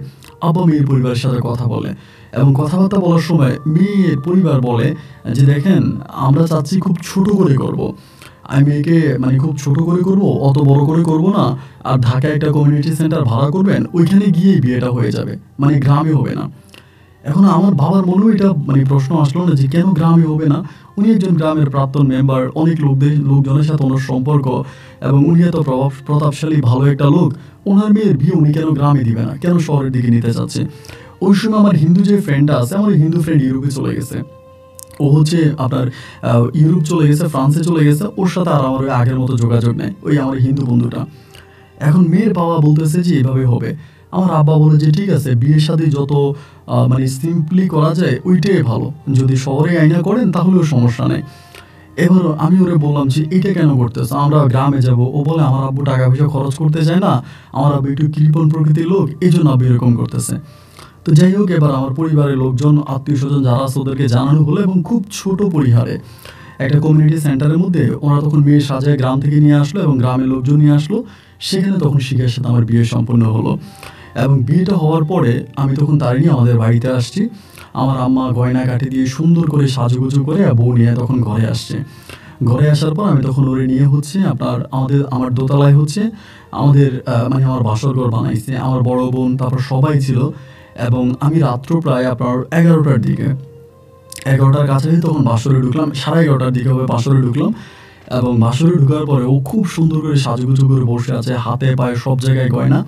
আব্বা মেয়ের পরিবারের সাথে কথা বলে, এবং কথাবার্তা বলার সময় মেয়ের পরিবার বলে যে দেখেন, আমরা চাচ্ছি খুব ছোট করে করব। আমি মেয়েকে মানে খুব ছোট করে করব, অত বড় করে করব না। আর ঢাকায় একটা কমিউনিটি সেন্টার ভাড়া করবেন, ওইখানে গিয়েই বিয়েটা হয়ে যাবে, মানে গ্রামে হবে না। এখন আমার বাবার মনেও এটা মানে প্রশ্ন আসলো না যে কেন গ্রামে হবে না? উনি একজন গ্রামের প্রাক্তন মেম্বার, অনেক লোকজনের সাথে ওনার সম্পর্ক, এবং উনি এত প্রতাপশালী ভালো একটা লোক, ওনার মেয়ের বিয়ে উনি কেন গ্রামে দিবে না, কেন শহরের দিকে নিতে চাচ্ছে? ওই সময় আমার হিন্দু যে ফ্রেন্ডটা আছে, আমার হিন্দু ফ্রেন্ড ইউরোপে চলে গেছে। ও হচ্ছে আপনার ইউরোপ চলে গেছে, ফ্রান্সে চলে গেছে। ওর সাথে আর আমার ওই আগের মতো যোগাযোগ নেই, ওই আমার হিন্দু বন্ধুটা। এখন মেয়ের বাবা বলতেছে যে এভাবে হবে। আমার আব্বা বলে যে ঠিক আছে, বিয়ের সাথে যত মানে সিম্পলি করা যায় ওইটাই ভালো, যদি শহরে আইনা করেন তাহলেও সমস্যা নেই। এবার আমি ওরে বললাম যে এটা কেন করতেছে, আমরা গ্রামে যাব। ও বলে আমার আব্বু টাকা পয়সা খরচ করতে চায় না, আমার আব্বু একটু কৃপণ প্রকৃতির লোক, এই জন্য আব্বু এরকম করতেছে। তো যাই হোক, এবার আমার পরিবারের লোকজন, আত্মীয় স্বজন যারা আছে ওদেরকে জানানো হলো, এবং খুব ছোট পরিহারে একটা কমিউনিটি সেন্টারের মধ্যে ওরা তখন মেয়ে সাজায় গ্রাম থেকে নিয়ে আসলো, এবং গ্রামের লোকজন নিয়ে আসলো। সেখানে তখন শিখার সাথে আমার বিয়ে সম্পন্ন হলো। এবং বিয়েটা হওয়ার পরে আমি তখন তার নিয়ে আমাদের বাড়িতে আসছি। আমার আম্মা গয়না কাটি দিয়ে সুন্দর করে সাজুগুজু করে বউ নিয়ে তখন ঘরে আসছে। ঘরে আসার পর আমি তখন ওরে নিয়ে হচ্ছে আমার দোতলায় হচ্ছে আমাদের মানে আমার বাসর ঘর বানাইছে, আমার বড় বোন, তারপর সবাই ছিল। এবং আমি রাত্র প্রায় আপনার 11টার দিকে, 11টার কাছাকাছি তখন বাসরে ঢুকলাম, 11:30টার দিকে হবে বাসরে ঢুকলাম। এবং বাসরে ঢুকার পরে ও খুব সুন্দর করে সাজুগুজু করে বসে আছে, হাতে পায়ে সব জায়গায় গয়না,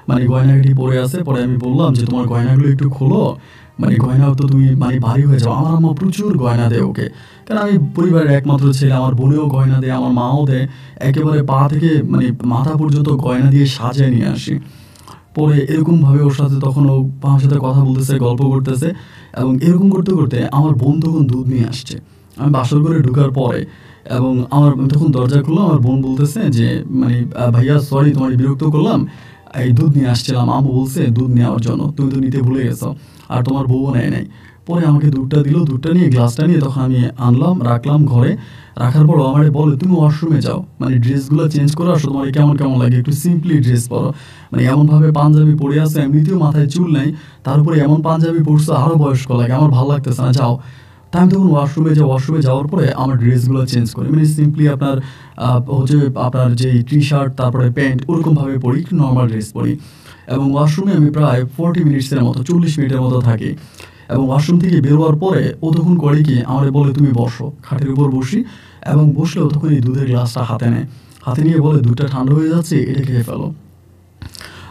মানে গয়নাগাটি পরে আছে। পরে আমি বললাম যে তোমার গয়নাগুলো একটু খোলো, মানে গয়না তো তুমি মানে ভারী হয়ে যাও। আমার আম্মা প্রচুর গয়না দেয় ওকে, কারণ আমি পরিবারের একমাত্র ছেলে। আমার বোনেও গয়না দেয়, আমার মাও দেয়, একেবারে পা থেকে মানে মাথা পর্যন্ত গয়না দিয়ে সাজিয়ে নিয়ে আসি। পরে এরকমভাবে ওর সাথে তখন ও আমার সাথে কথা বলতেছে, গল্প করতেছে, এবং এরকম করতে করতে আমার বোন তখন দুধ নিয়ে আসছে আমি বাসর ঘরে ঢুকার পরে। এবং আমি তখন দরজা খুললাম, আমার বোন বলতেছে যে মানে ভাইয়া সরি তোমার বিরক্ত করলাম, এই দুধ নিয়ে আসছিলাম, আম্মু বলছে দুধ নেওয়ার জন্য, তুমি তো নিতে ভুলে গেছো, আর তোমার বউও নেয় নাই। পরে আমাকে দুধটা দিল, দুধটা নিয়ে গ্লাসটা নিয়ে তখন আমি আনলাম, রাখলাম ঘরে। রাখার পরও আমারে বলে তুমি ওয়াশরুমে যাও, মানে ড্রেসগুলো চেঞ্জ করে আসো, তোমার কেমন কেমন লাগে, একটু সিম্পলি ড্রেস পরো। মানে এমনভাবে পাঞ্জাবি পরে আসো, এমনিতেও মাথায় চুল নাই, তার উপরে এমন পাঞ্জাবি পরছো আরও বয়স্ক লাগে, আমার ভালো লাগতেছে না, যাও। তাই আমি তখন ওয়াশরুমে যাওয়ার পরে আমার ড্রেসগুলো চেঞ্জ করি, মানে সিম্পলি আপনার হচ্ছে আপনার যে টি শার্ট তারপরে প্যান্ট ওরকমভাবে পরি, একটু নর্মাল ড্রেস পরি। এবং ওয়াশরুমে আমি প্রায় 40 মিনিটসের মতো, 40 মিনিটের মতো থাকি। এবং ওয়াশরুম থেকে বেরোয়ার পরে ও তখন করে কি আমারে বলে তুমি বসো, খাটের উপর বসি, এবং বসলে ও তখন এই দুধের গ্লাসটা হাতে নেয়, হাতে নিয়ে বলে দুধটা ঠান্ডা হয়ে যাচ্ছে, এটা খেয়ে ফেলো।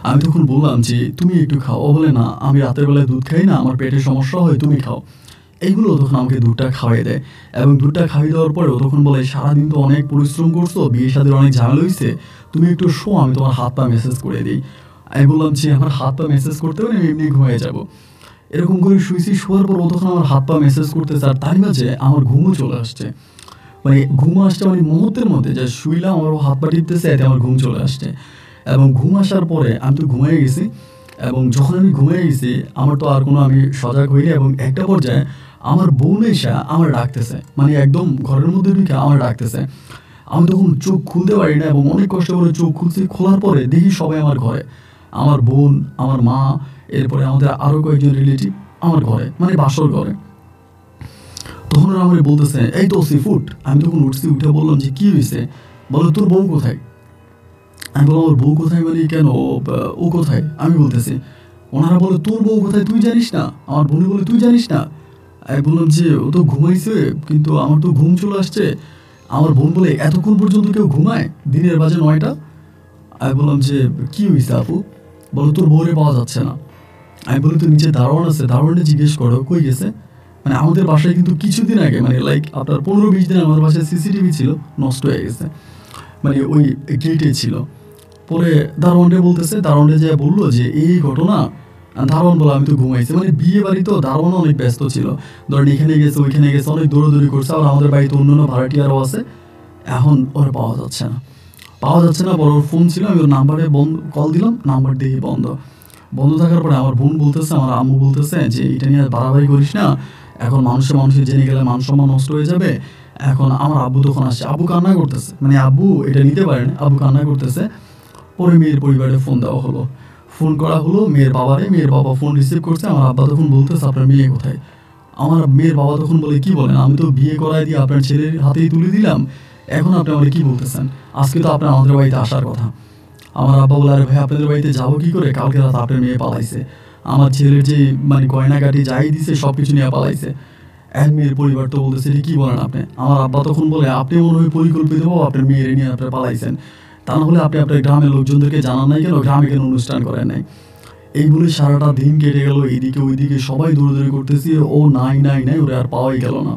আমি তখন বললাম যে তুমি একটু খাও। ও বলে না, আমি রাতের বেলায় দুধ খাই না, আমার পেটে সমস্যা হয়, তুমি খাও। এইগুলো তখন আমাকে দুধটা খাওয়াই দেয়। এবং দুধটা খাইয়ে দেওয়ার পরে ও তখন বলে সারাদিন তো অনেক পরিশ্রম করছো, বিয়ে শাদীর অনেক ঝামেলা হয়েছে, তুমি একটু শো, আমি তোমার হাত পা মেসেজ করে দিই। আমি বললাম যে আমার হাত পা মেসেজ করতে হবে, আমি এমনি ঘুমিয়ে যাবো। এরকম করে শুয়েছি, শোয়ার পর ও তখন আমার হাত পা মেসেজ করতেছে, আর তারই মাঝে আমার ঘুমও চলে আসছে। মানে ঘুম আসছে, মানে মুহূর্তের মধ্যে যে শুইলাম আমার ও হাত পা টিপতেছে, এতে আমার ঘুম চলে আসছে। এবং ঘুম আসার পরে আমি তো ঘুমিয়ে গেছি। এবং যখন আমি ঘুমিয়ে গেছি আমার তো আর কোনো, আমি সজাগ হইনি। এবং একটা পর্যায়ে আমার বোন এসে আমার ডাকতেছে, মানে একদম ঘরের মধ্যে ঢুকে আমার ডাকতেছে। আমি তখন চোখ খুলতে পারি না, এবং অনেক কষ্ট করে চোখ খুলছি। খোলার পরে দেখি সবাই আমার ঘরে, আমার বোন, আমার মা, এরপরে আমাদের আরও কয়েকজন রিলেটিভ আমার ঘরে, মানে বাসর ঘরে। তখন ওরা আমার বলতেছে এই তো সিফুড। আমি তখন উঠছি, উঠে বললাম যে কী হয়েছে? বলে তোর বউ কোথায়? আমি বললাম ওর বউ কোথায় মানে কেন, ও কোথায়? আমি বলতেছি। ওনারা বলে তোর বউ কোথায় তুই জানিস না? আমার বোনে বলে তুই জানিস না? আমি বললাম যে ও তো ঘুমাইছে, কিন্তু আমার তো ঘুম চলে আসছে। আমার বোন বলে এতক্ষণ পর্যন্ত কেউ ঘুমায়, দিনের বাজে 9টা? আমি বললাম যে কী হয়েছে আপু? বলো তোর বউরে পাওয়া যাচ্ছে না। আমি বলি তো নিচে দারোয়ান আছে, দারোয়ানে জিজ্ঞেস করো কই গেছে। মানে আমাদের বাসায় কিন্তু কিছুদিন আগে, মানে লাইক আপনার 15-20 দিন আমাদের বাসায় সিসিটিভি ছিল, নষ্ট হয়ে গেছে, মানে ওই গেটে ছিল। পরে দারোয়ানরে বলতেছে, দারোয়ানরে যে বললো যে এই ঘটনা। দারোয়ান বলে আমি তো ঘুমাইছি, মানে বিয়ে বাড়ি তো দারোয়ান অনেক ব্যস্ত ছিল, ধরেন এখানে গেছে ওইখানে গেছে, অনেক দৌড়াদৌড়ি করছে। আর আমাদের বাড়িতে অন্য ভাড়াটিয়ারও আছে। এখন ওরা পাওয়া যাচ্ছে না, বড় ওর ফোন ছিল, আমি ওর নাম্বারে কল দিলাম, নাম্বার দিয়ে বন্ধ। বন্ধ থাকার পরে আমার বোন বলতেছে, আমার আম্মু বলতেছে যে এটা নিয়ে বাড়াবাড়ি করিস না, এখন মানুষের জেনে গেলে মান সম্মান নষ্ট হয়ে যাবে। এখন আমার আব্বু তখন আসছে, আব্বু কান্না করতেছে, মানে আব্বু এটা নিতে পারেন, আব্বু কান্না করতেছে। পরে মেয়ের পরিবারে ফোন দেওয়া হলো, ফোন করা হলো মেয়ের বাবারে। মেয়ের বাবা ফোন রিসিভ করছে, আমার আব্বা তখন বলতেছে আপনার মেয়ে কোথায়? আমার মেয়ের বাবা তখন বলে কি বলেন, আমি তো বিয়ে করাই দিয়ে আপনার ছেলের হাতেই তুলে দিলাম, এখন আপনি আমাকে কী বলতেছেন? আজকে তো আপনার আমাদের বাড়িতে আসার কথা। আমার আব্বা বলে আরে ভাই আপনাদের বাড়িতে যাবো কী করে, কালকে রাত আপনার মেয়ে পালাইছে, আমার ছেলের যে মানে গয়নাগাটি যাই দিছে সব কিছু নিয়ে পালাইছে। এক মেয়ের পরিবার তো বলতেছে এটা কী বলেন আপনি? আমার আব্বা তখন বলে আপনি মনে হয় পরিকল্পিতভাবে আপনার মেয়ের নিয়ে আপনার পালাইছেন, তা না হলে আপনি আপনার গ্রামের লোকজনদেরকে জানান নাই কেন, গ্রামে কেন অনুষ্ঠান করেন নাই? এই বলে সারাটা দিন কেটে গেল, এইদিকে ওইদিকে সবাই দৌড়াদৌড়ি করতেছি, ও নাই, ওরা আর পাওয়াই গেল না।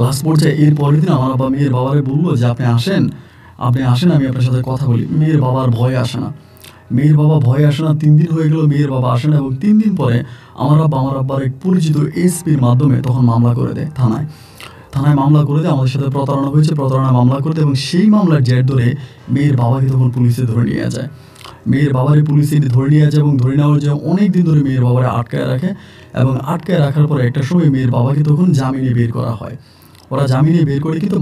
লাস্ট পর্যায়ে এর পরের দিন আমার আব্বা মেয়ের বাবারে বললো যে আপনি আসেন, আমি আপনার সাথে কথা বলি। মেয়ের বাবার ভয় আসে না, 3 দিন হয়ে গেল মেয়ের বাবা আসে না। এবং 3 দিন পরে আমার আব্বার এক পরিচিত এসপির মাধ্যমে তখন মামলা করে দেয়, থানায় মামলা করে দেয়, আমাদের সাথে প্রতারণা হয়েছে, প্রতারণা মামলা করে দেয়। এবং সেই মামলার জের ধরে মেয়ের বাবাকে তখন পুলিশে ধরে নিয়ে যায়। মেয়ের বাবারে পুলিশে ধরে নিয়ে যায়, এবং ধরে নেওয়ার যে অনেক দিন ধরে মেয়ের বাবারে আটকায় রাখে। এবং আটকায় রাখার পরে একটা সময় মেয়ের বাবাকে তখন জামিনে বের করা হয়। ওরা জামিনে বের করে কিন্তু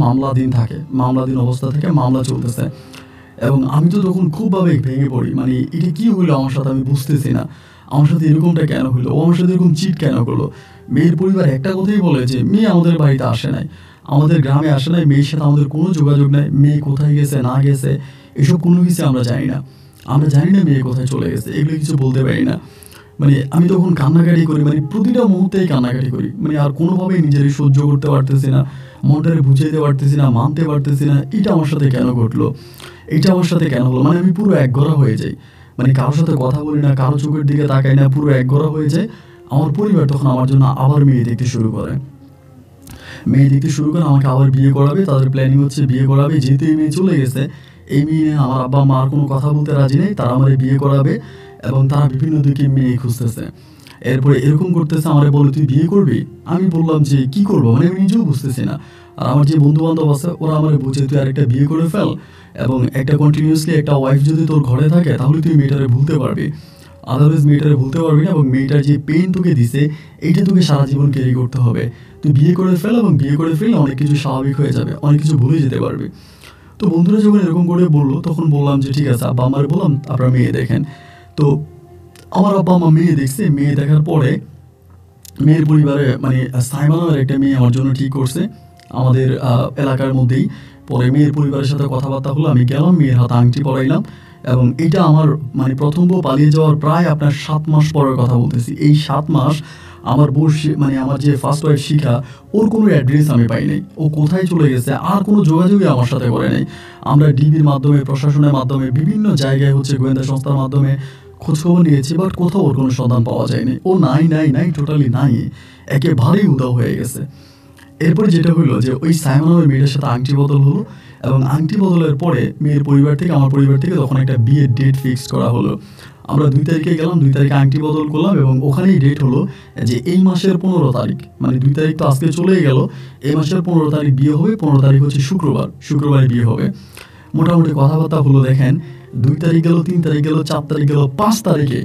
মামলাধীন অবস্থা থেকে মামলা চলতেছে। এবং আমি তো তখন খুবভাবে ভেঙে পড়ি, মানে এটা কী হইলো আমার সাথে, আমি বুঝতেছি না আমার সাথে এরকমটা কেন হইলো, ও আমার সাথে এরকম চিট কেন করলো। মেয়ের পরিবার একটা কথাই বলে যে মেয়ে আমাদের বাড়িতে আসে নাই, আমাদের গ্রামে আসে নাই, মেয়ের সাথে আমাদের কোনো যোগাযোগ নাই, মেয়ে কোথায় গেছে না গেছে এসব কোনো কিছু আমরা জানি না, মেয়ে কোথায় চলে গেছে এগুলো কিছু বলতে পারি না। মানে আমি তখন কান্নাকাটি করি, মানে প্রতিটা মুহূর্তেই কান্নাকাটি করি, মানে আর কোনোভাবেই নিজেরই সহ্য করতে পারতেছি না, মনটারে বুঝাইতে পারতেছি না, মানতে পারতেছি না এটা আমার সাথে কেন ঘটলো, এটা আমার সাথে কেন হলো। মানে আমি পুরো একঘরা হয়ে যাই, মানে কারোর সাথে কথা বলি না, কারো চোখের দিকে তাকাই না, পুরো একঘরা হয়ে যায়। আমার পরিবার তখন আমার জন্য আবার মেয়ে দেখতে শুরু করে, আমাকে আবার বিয়ে করাবে, তাদের প্ল্যানিং হচ্ছে বিয়ে করাবে। যেহেতু এই মেয়ে চলে গেছে, এই মেয়ে আমার আব্বা মা আর কোনো কথা বলতে রাজি নেই, তারা আমার বিয়ে করাবে। এবং তারা বিভিন্ন দিকে মেয়ে খুঁজতেছে। এরপরে এরকম করতেছে, আমারে বলে তুই বিয়ে করবি? আমি বললাম যে কি করবো, মানে আমি নিজেও বুঝতেছি না। আর আমার যে বন্ধু বান্ধব আছে ওরা আমার বুঝে তুই আরেকটা বিয়ে করে ফেল, এবং একটা কন্টিনিউয়াসলি একটা ওয়াইফ যদি তোর ঘরে থাকে তাহলে তুই মেয়েটারে ভুলতে পারবি। আদারওয়াইজ মেয়েটারে ভুলতে পারবি না এবং মেয়েটার যে পেন তোকে দিছে এইটা তোকে সারা জীবন ক্যারি করতে হবে। তুই বিয়ে করে ফেল এবং বিয়ে করে ফেললে অনেক কিছু স্বাভাবিক হয়ে যাবে, অনেক কিছু ভুলে যেতে পারবি। তো বন্ধুরা যখন এরকম করে বললো তখন বললাম যে ঠিক আছে, আব্বা আমার বললাম আপনারা মেয়ে দেখেন। তো আমার আব্বা আমার মেয়ে দেখছে, মেয়ে দেখার পরে মেয়ের পরিবারে মানে সাইমা নামের একটা মেয়ে আমার জন্য ঠিক করছে আমাদের এলাকার মধ্যেই। পরে মেয়ের পরিবারের সাথে কথাবার্তা হলো, আমি গেলাম, মেয়ের হাতে আংটি পরাইলাম। এবং এটা আমার মানে প্রথম বউ পালিয়ে যাওয়ার প্রায় আপনার 7 মাস পরের কথা বলতেছি। এই 7 মাস আমার বউ মানে আমার যে ফার্স্ট ওয়াইফ শিখা, ওর কোনো অ্যাড্রেস আমি পাই নাই, ও কোথায় চলে গেছে আর কোনো যোগাযোগই আমার সাথে করে নাই। আমরা ডিবির মাধ্যমে, প্রশাসনের মাধ্যমে, বিভিন্ন জায়গায় হচ্ছে গোয়েন্দা সংস্থার মাধ্যমে খোঁজখবর নিয়েছি, বাট কোথাও ওর কোনো সন্ধান পাওয়া যায়নি। ও নাই নাই নাই, টোটালি নাই, একেবারেই উধাও হয়ে গেছে। এরপরে যেটা হলো যে ওই সাইমন নামের মেয়েটার সাথে আংটি বদল হলো এবং আংটি বদলের পরে মেয়ের পরিবার থেকে, আমার পরিবার থেকে তখন একটা বিয়ের ডেট ফিক্সড করা হলো। আমরা 2 তারিখে গেলাম, 2 তারিখে আংটি বদল করলাম এবং ওখানেই ডেট হলো যে এই মাসের 15 তারিখ, মানে 2 তারিখ তো আজকে চলেই গেল, এই মাসের 15 তারিখ বিয়ে হবে। 15 তারিখ হচ্ছে শুক্রবার, শুক্রবারে বিয়ে হবে। মোটামুটি কথাবার্তা হলো, দেখেন 2 তারিখ গেল, 3 তারিখ গেল, 4 তারিখ গেল, 5 তারিখে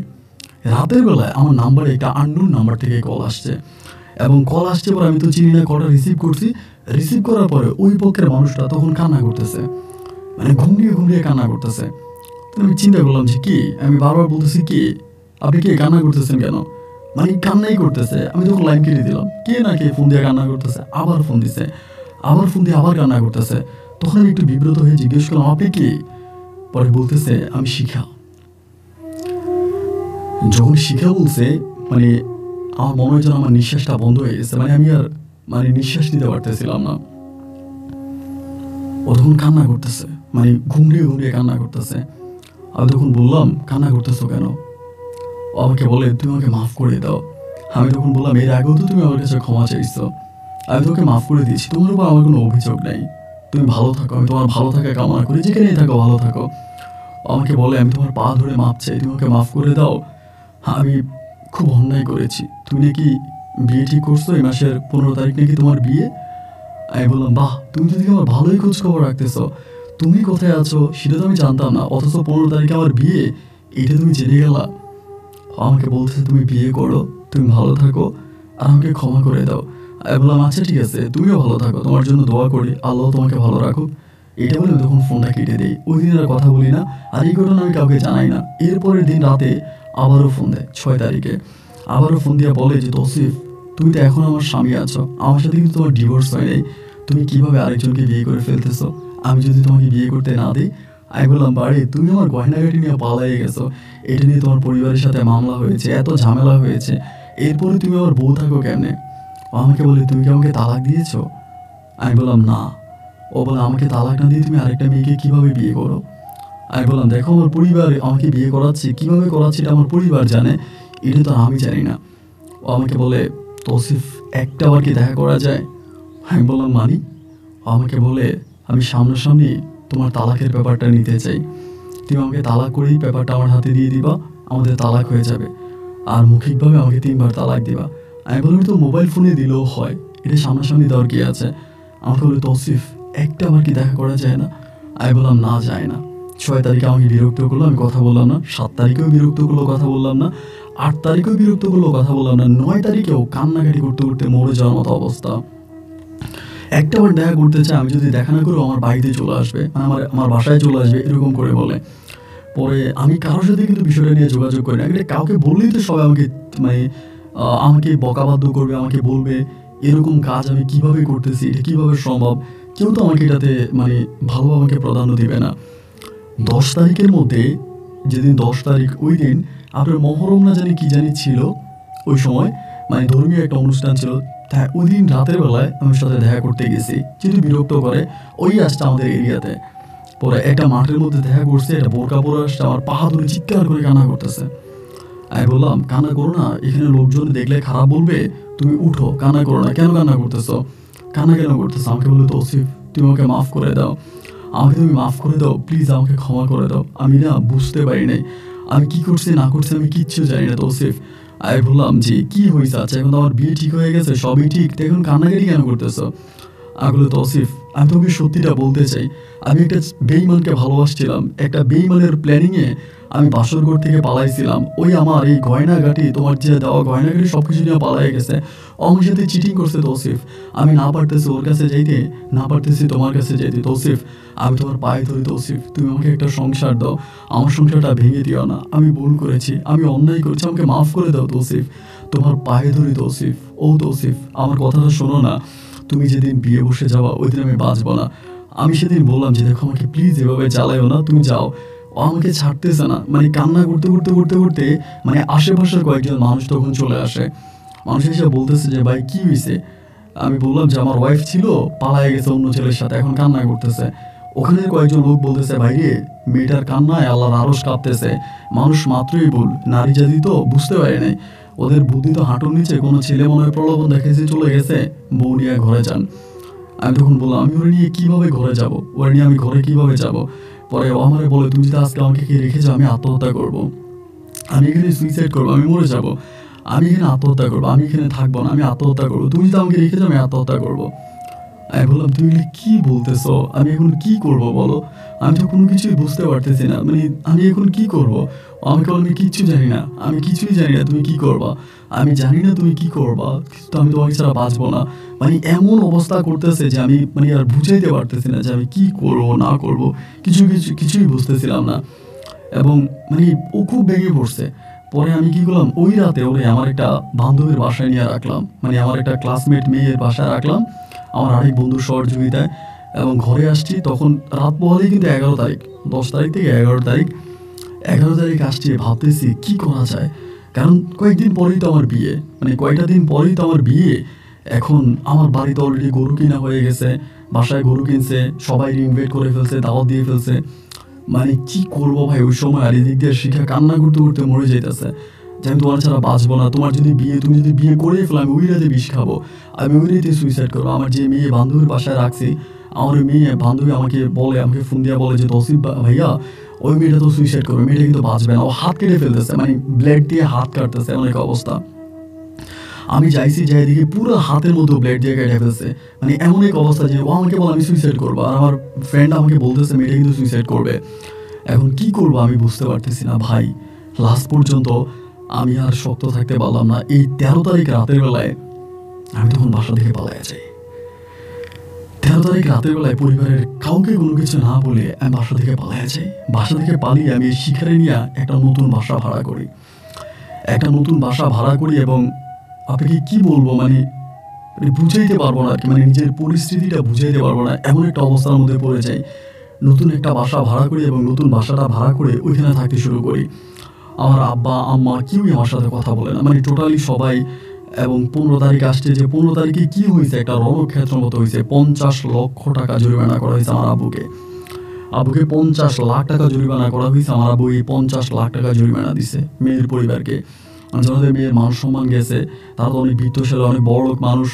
রাতের বেলায় আমার নাম্বারে একটা আননোন নাম্বার থেকে কল আসছে। এবং কল আসছে পরে আমি তো চিনি না, কলটা রিসিভ করছি। রিসিভ করার পরে ওই পক্ষের মানুষটা তখন কান্না করতেছে, মানে ঘুমিয়ে ঘুমিয়ে কান্না করতেছে। তো আমি চিন্তা করলাম যে কি, আমি বারবার বলতেছি কি, আপনি কি কান্না করতেছেন কেন, মানে কান্নাই করতেছে। আমি তখন লাইন কেটে দিলাম, কে না কে ফোন দিয়ে কান্না করতেছে, আবার ফোন দিছে, আবার ফোন দিয়ে আবার কান্না করতেছে। তখন আমি একটু বিব্রত হয়ে জিজ্ঞেস করলাম আপনি কি? পরে বলতেছে আমি শিখা। যখন শিখা বলছে মানে আমার মনে হয় যেন আমার নিঃশ্বাসটা বন্ধ হয়ে গেছে, মানে আমি আর মানে নিঃশ্বাস নিতে পারতেছিলাম না। ও তখন কান্না করতেছে, মানে ঘুমড়িয়ে ঘুমড়িয়ে কান্না করতেছে। আমি তখন বললাম কান্না করতেছো কেন? ও আমাকে বলে তুমি আমাকে মাফ করে দাও। আমি তখন বললাম এর আগেও তো তুমি আমার কাছে ক্ষমা চাইছো, আমি তোকে মাফ করে দিয়েছি, তোমার উপর আমার কোনো অভিযোগ নেই, তুমি ভালো থাকো, আমি তোমার ভালো থাকা কামনা করি, যেখানেই থাকো ভালো থাকো। আমাকে বলে আমি তোমার পা ধরে মাপ চাই, তুমি আমাকে মাফ করে দাও, আমি খুব অন্যায় করেছি, তুমি নাকি বিয়ে ঠিক করছো, এই মাসের 15 তারিখ নাকি তোমার বিয়ে। আমি বললাম বাহ, তুমি যদি আমার ভালোই খোঁজ খবর রাখতেছো, তুমি কোথায় আছো সেটা তো আমি জানতাম না, অথচ 15 তারিখে আমার বিয়ে, এটা তুমি জেনে গেলা। আমাকে বলতেছে তুমি বিয়ে করো, তুমি ভালো থাকো, আর আমাকে ক্ষমা করে দাও। আমি বললাম আচ্ছা ঠিক আছে, তুমিও ভালো থাকো, তোমার জন্য দোয়া করি, আল্লাহ তোমাকে ভালো রাখুক। এটা বলে তখন ফোনটা কেটে দিই। ওই দিন আর কথা বলি না, আর এই ঘটনা আমি কাউকে জানাই না। এরপরের দিন রাতে আবারও ফোন দেয়, 6 তারিখে আবারও ফোন দিয়ে বলে যে তৌসিফ, তুমি তো এখন আমার স্বামী আছো, আমার সাথে কিন্তু তোমার ডিভোর্স হয় নাই, তুমি কিভাবে আরেকজনকে বিয়ে করে ফেলতেছো, আমি যদি তোমাকে বিয়ে করতে না দিই। আমি বললাম বাড়ি, তুমি আমার গয়নাগাটি নিয়ে পালাই গেছো, এটা নিয়ে তোমার পরিবারের সাথে মামলা হয়েছে, এত ঝামেলা হয়েছে, এরপরে তুমি আমার বউ থাকো কেমনে? ও আমাকে বলে তুমি কি আমাকে তালাক দিয়েছো? আমি বললাম না। ও বলে আমাকে তালাক না দিয়ে তুমি আরেকটা মেয়েকে কিভাবে বিয়ে করো? আমি বললাম দেখো, আমার পরিবার আমাকে বিয়ে করাচ্ছে, কিভাবে করাচ্ছে এটা আমার পরিবার জানে, এটা তো আমি জানি না। ও আমাকে বলে তৌসিফ, একটা বার কি দেখা করা যায়? আমি বললাম মানি? ও আমাকে বলে আমি সামনাসামনি তোমার তালাকের ব্যাপারটা নিতে চাই, তুমি আমাকে তালাক করেই ব্যাপারটা আমার হাতে দিয়ে দিবা, আমাদের তালাক হয়ে যাবে, আর মৌখিকভাবে আমাকে 3 বার তালাক দিবা। আমি বললাম তো মোবাইল ফোনে দিলেও হয়, এটা সামনাসামনি দেওয়ার কি আছে? আমাকে বলে তৌসিফ, একটা বার কি দেখা করা যায় না? আমি বললাম না, যায় না। 6 তারিখে আমাকে বিরক্ত করলো, আমি কথা বললাম না। 7 তারিখেও বিরক্ত করলো, কথা বললাম না। 8 তারিখেও বিরক্ত করলো, কথা বললাম না। 9 তারিখেও কান্নাকাটি করতে করতে মরে যাওয়ার মতো অবস্থা। একটা বার দেখা করতে চাই, আমি যদি দেখা না করি আমার বাড়িতে চলে আসবে, আমার আমার বাসায় চলে আসবে, এরকম করে বলে। পরে আমি কারোর সাথে কিন্তু বিষয়টা নিয়ে যোগাযোগ করি না, এটা কাউকে বললেই তো সবাই আমাকে মানে আমাকে বকাবাধ্য করবে, আমাকে বলবে এরকম কাজ আমি কিভাবে করতেছি, এটা কিভাবে সম্ভব, কেউ তো আমাকে এটাতে মানে ভালো আমাকে প্রাধান্য দিবে না। 10 তারিখের মধ্যে, যেদিন 10 তারিখ, ওই দিন আপনার মহরম না জানি কি জানি ছিল, ওই সময় মানে ধর্মীয় একটা অনুষ্ঠান ছিল, তাই ওই দিন রাতের বেলায় আমার সাথে দেখা করতে গেছি, যেহেতু বিরক্ত করে, ওই আসছে আমাদের এরিয়াতে। পরে একটা মাঠের মধ্যে দেখা করছে, এটা বোরকা পরে আসছে, আমার পা ধরে চিৎকার করে কান্না করতেছে। আমি বললাম কান্না করো না, এখানে লোকজন দেখলে খারাপ বলবে, তুমি উঠো, কান্না করো না, কেন কান্না করতেছো, কান্না কেন করতেছো? আমাকে বললো তৌসিফ, তুমি আমাকে মাফ করে দাও, আমাকে তুমি মাফ করে দাও, প্লিজ আমাকে ক্ষমা করে দাও, আমি না বুঝতে পারি নাই, আমি কি করছি না করছি আমি কিচ্ছু জানি না তৌসিফ। আমি বললাম যে কি হয়েছে, আচ্ছা এখন তো আমার বিয়ে ঠিক হয়ে গেছে, সবই ঠিক, তো এখন কান্নাকাটি কেন করতেছো? আগলে তৌসিফ, আমি তোমাকে সত্যিটা বলতে চাই, আমি একটা বেইমানকে ভালোবাসছিলাম। একটা বেইমানের প্ল্যানিংয়ে আমি বাসরঘর থেকে পালাইছিলাম। ওই আমার এই গয়নাগাটি, তোমার যে দেওয়া গয়নাগাটি সব কিছু নিয়ে পালাই গেছে। ও আমার সাথে চিটিং করছে তৌসিফ। আমি না পারতেছি ওর কাছে যাইতে, না পারতেছি তোমার কাছে যাইতে। তৌসিফ, আমি তোমার পায়ে ধরি তৌসিফ, তুমি আমাকে একটা সংসার দাও, আমার সংসারটা ভেঙে দিও না। আমি ভুল করেছি, আমি অন্যায় করেছি, আমাকে মাফ করে দাও তৌসিফ, তোমার পায়ে ধরি তৌসিফ। ও তৌসিফ, আমার কথাটা শোনো না, তুমি যেদিন বিয়ে বসে যাওয়া ওই দিন আমি বাঁচবো না। আমি সেদিন বললাম যে দেখো আমাকে প্লিজ এভাবে চালাইও না, তুমি যাও। ও আমাকে ছাড়তেছে না, মানে কান্না করতে করতে করতে করতে মানে আশেপাশের কয়েকজন মানুষ তখন চলে আসে। মানুষ এসে বলতেছে যে ভাই কি হয়েছে? আমি বললাম যে আমার ওয়াইফ ছিল, পালায় গেছে অন্য ছেলের সাথে, এখন কান্না করতেছে। ওখানে কয়েকজন লোক বলতেছে ভাই রে, মেয়েটার কান্নায় আল্লাহর আরশ কাঁপতেছে, মানুষ মাত্রই ভুল, নারী জাতি তো বুঝতে পারে নাই, ওদের বুদ্ধি তো হাঁটুর নিচে, কোনো ছেলে মনে হয় প্রলোভন দেখেছে চলে গেছে, বউ নিয়ে ঘরে যান। আমি তখন বললাম আমি ওরা নিয়ে কীভাবে ঘরে যাব, ওরা নিয়ে আমি ঘরে কীভাবে যাব? পরে ও আমারে বলে তুমি যদি আজকে আমাকে কে রেখে যাও আমি আত্মহত্যা করবো, আমি এখানে সুইসাইড করবো, আমি মরে যাব, আমি এখানে আত্মহত্যা করবো, আমি এখানে থাকবো না, আমি আত্মহত্যা করবো, তুমি যদি আমাকে রেখে যাও আমি আত্মহত্যা করবো। আমি বললাম তুমি কি বলতেছো, আমি এখন কি করব বলো, আমি তো কোনো কিছুই বুঝতে পারতেছি না, মানে আমি এখন কি করব? আমাকে বলো আমি কিচ্ছু জানি না, আমি কিছুই জানি না, তুমি কি করবা, আমি জানি না তুমি কি করবা, কিন্তু আমি তোমাকে ছাড়া বাঁচবো না। মানে এমন অবস্থা করতেছে যে আমি মানে আর বুঝাইতে পারতেছি না যে আমি কি করবো না করবো, কিছুই বুঝতেছিলাম না। এবং মানে ও খুব ভেঙে পড়ছে। পরে আমি কি করলাম, ওই রাতে ওরে আমার একটা বান্ধবীর বাসায় নিয়ে রাখলাম, মানে আমার একটা ক্লাসমেট মেয়ের বাসায় রাখলাম আমার আরেক বন্ধুর সহযোগিতায়। এবং ঘরে আসছি তখন রাত পোহালেই কিন্তু 11 তারিখ, 10 তারিখ থেকে 11 তারিখ, 11 তারিখ আসছি, ভাবতেছি কি করা যায়, কারণ কয়েকদিন পরেই তো আমার বিয়ে, মানে কয়েকটা দিন পরেই তো আমার বিয়ে। এখন আমার বাড়িতে অলরেডি গরু কিনা হয়ে গেছে, বাসায় গরু কিনছে, সবাই ইনভাইট করে ফেলছে, দাওয়াত দিয়ে ফেলছে। মানে কি করবো ভাই ওই সময়, আর এদিক দিয়ে শিখা কান্না করতে করতে মরে যাইতেছে যে আমি তোমার ছাড়া বাঁচবো না, তোমার যদি বিয়ে, তুমি যদি বিয়ে করে ফেলো আমি ওই রাতে বিষ খাবো, আমি ওই রাতে সুইসাইড করবো। আমার যে মেয়ে বান্ধবীর বাসায় রাখছি, আমার ওই মেয়ে বান্ধবী আমাকে বলে, আমাকে ফোন দিয়ে বলে যে তৌসিফ ভাইয়া ওই মেয়েটা তো সুইসাইড করবে, মেয়েটা কিন্তু বাঁচবে না, ও হাত কেটে ফেলতেছে, মানে ব্লেড দিয়ে হাত কাটতেছে, এমন একটা অবস্থা। আমি যাইছি, যাই দেখি পুরো হাতের মধ্যে ব্লেড দিয়ে কেটে ফেলছে, মানে এমন এক অবস্থা যে ও আমাকে বলে আমি সুইসাইড করবো, আর আমার ফ্রেন্ড আমাকে বলতেছে মেয়েটা কিন্তু সুইসাইড করবে। এখন কি করবো আমি বুঝতে পারতেছি না ভাই। লাস্ট পর্যন্ত আমি আর শক্ত থাকতে পারলাম না। এই 13 তারিখ রাতের বেলায় আমি তখন বাসা থেকে পালাই যাই। 13 তারিখ রাতের বেলায় পরিবারের কাউকে কোনো কিছু না বলে আমি বাসা থেকে পালাই যাই। বাসা থেকে পালিয়ে আমি শিকারে নিয়ে একটা নতুন বাসা ভাড়া করি, এবং আপনাকে কি বলবো, মানে বুঝাইতে পারবো না আর কি, মানে নিজের পরিস্থিতিটা বুঝাইতে পারবো না, এমন একটা অবস্থার মধ্যে পড়ে যাই। নতুন একটা বাসা ভাড়া করি এবং নতুন বাসাটা ভাড়া করে ওইখানে থাকতে শুরু করি। আমার আব্বা আম্মা কেউই আমার সাথে কথা বলে না, মানে টোটালি সবাই। এবং 15 তারিখ আসছে, যে 15 তারিখে কি হয়েছে, একটা রণক্ষেত্র মতো হয়েছে। 50 লক্ষ টাকা জরিমানা করা হয়েছে আমার আব্বুকে। 50 লাখ টাকা জরিমানা করা হয়েছে। আমার আব্বু এই 50 লাখ টাকা জরিমানা দিছে মেয়ের পরিবারকে। যাদের মেয়ের মান সম্মান গেছে, তারা তো অনেক বিত্তশালী, অনেক বড় লোক মানুষ,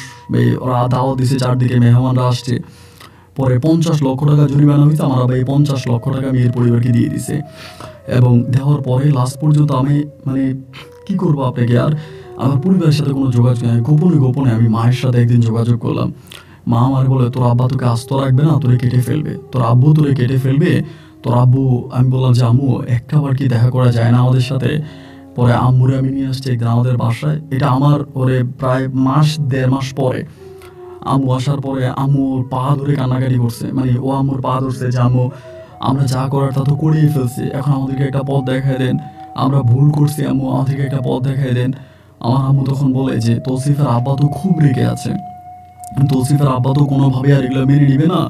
ওরা দাওয়াত দিছে, চারদিকে মেহমানরা আসছে। পরে 50 লক্ষ টাকা জরিমানা হয়েছে। আমার আবার এই 50 লক্ষ টাকা মেয়ের পরিবারকে দিয়ে দিছে। এবং দেওয়ার পরে লাস্ট পর্যন্ত আমি মানে কি করবো আপনাকে, আর আমার পরিবারের সাথে কোনো যোগাযোগ নেই। গোপনে আমি মায়ের সাথে একদিন যোগাযোগ করলাম। মা আমার বলে তোর আব্বা তোকে আস্ত রাখবে না, তোরে কেটে ফেলবে, তোর আব্বু তোরে কেটে ফেলবে, তোর আব্বু। আমি বললাম যে আম্মু একটাবার কি দেখা করা যায় না আমাদের সাথে? পরে আম্মুরে আমি নিয়ে আসছি একদিন আমাদের বাসায়। এটা আমার ওরে প্রায় 1.5 মাস পরে। আম্মু আসার পরে আম্মু পা ধরে কান্নাকাটি করছে, মানে ও আম্মুর পা ধরছে যে আম্মু আমরা যা করার তা তো করেই ফেলছি, এখন আমাদেরকে একটা পথ দেখায় দেন, আমরা ভুল করছি আম্মু, আমাদেরকে একটা পথ দেখায় দেন। আমার আম্মু তখন বলে যে তৌসিফের আব্বা তো খুব রেগে আছে, তৌসিফের আব্বা তো কোনোভাবে আর এগুলো মেনে নিবে না,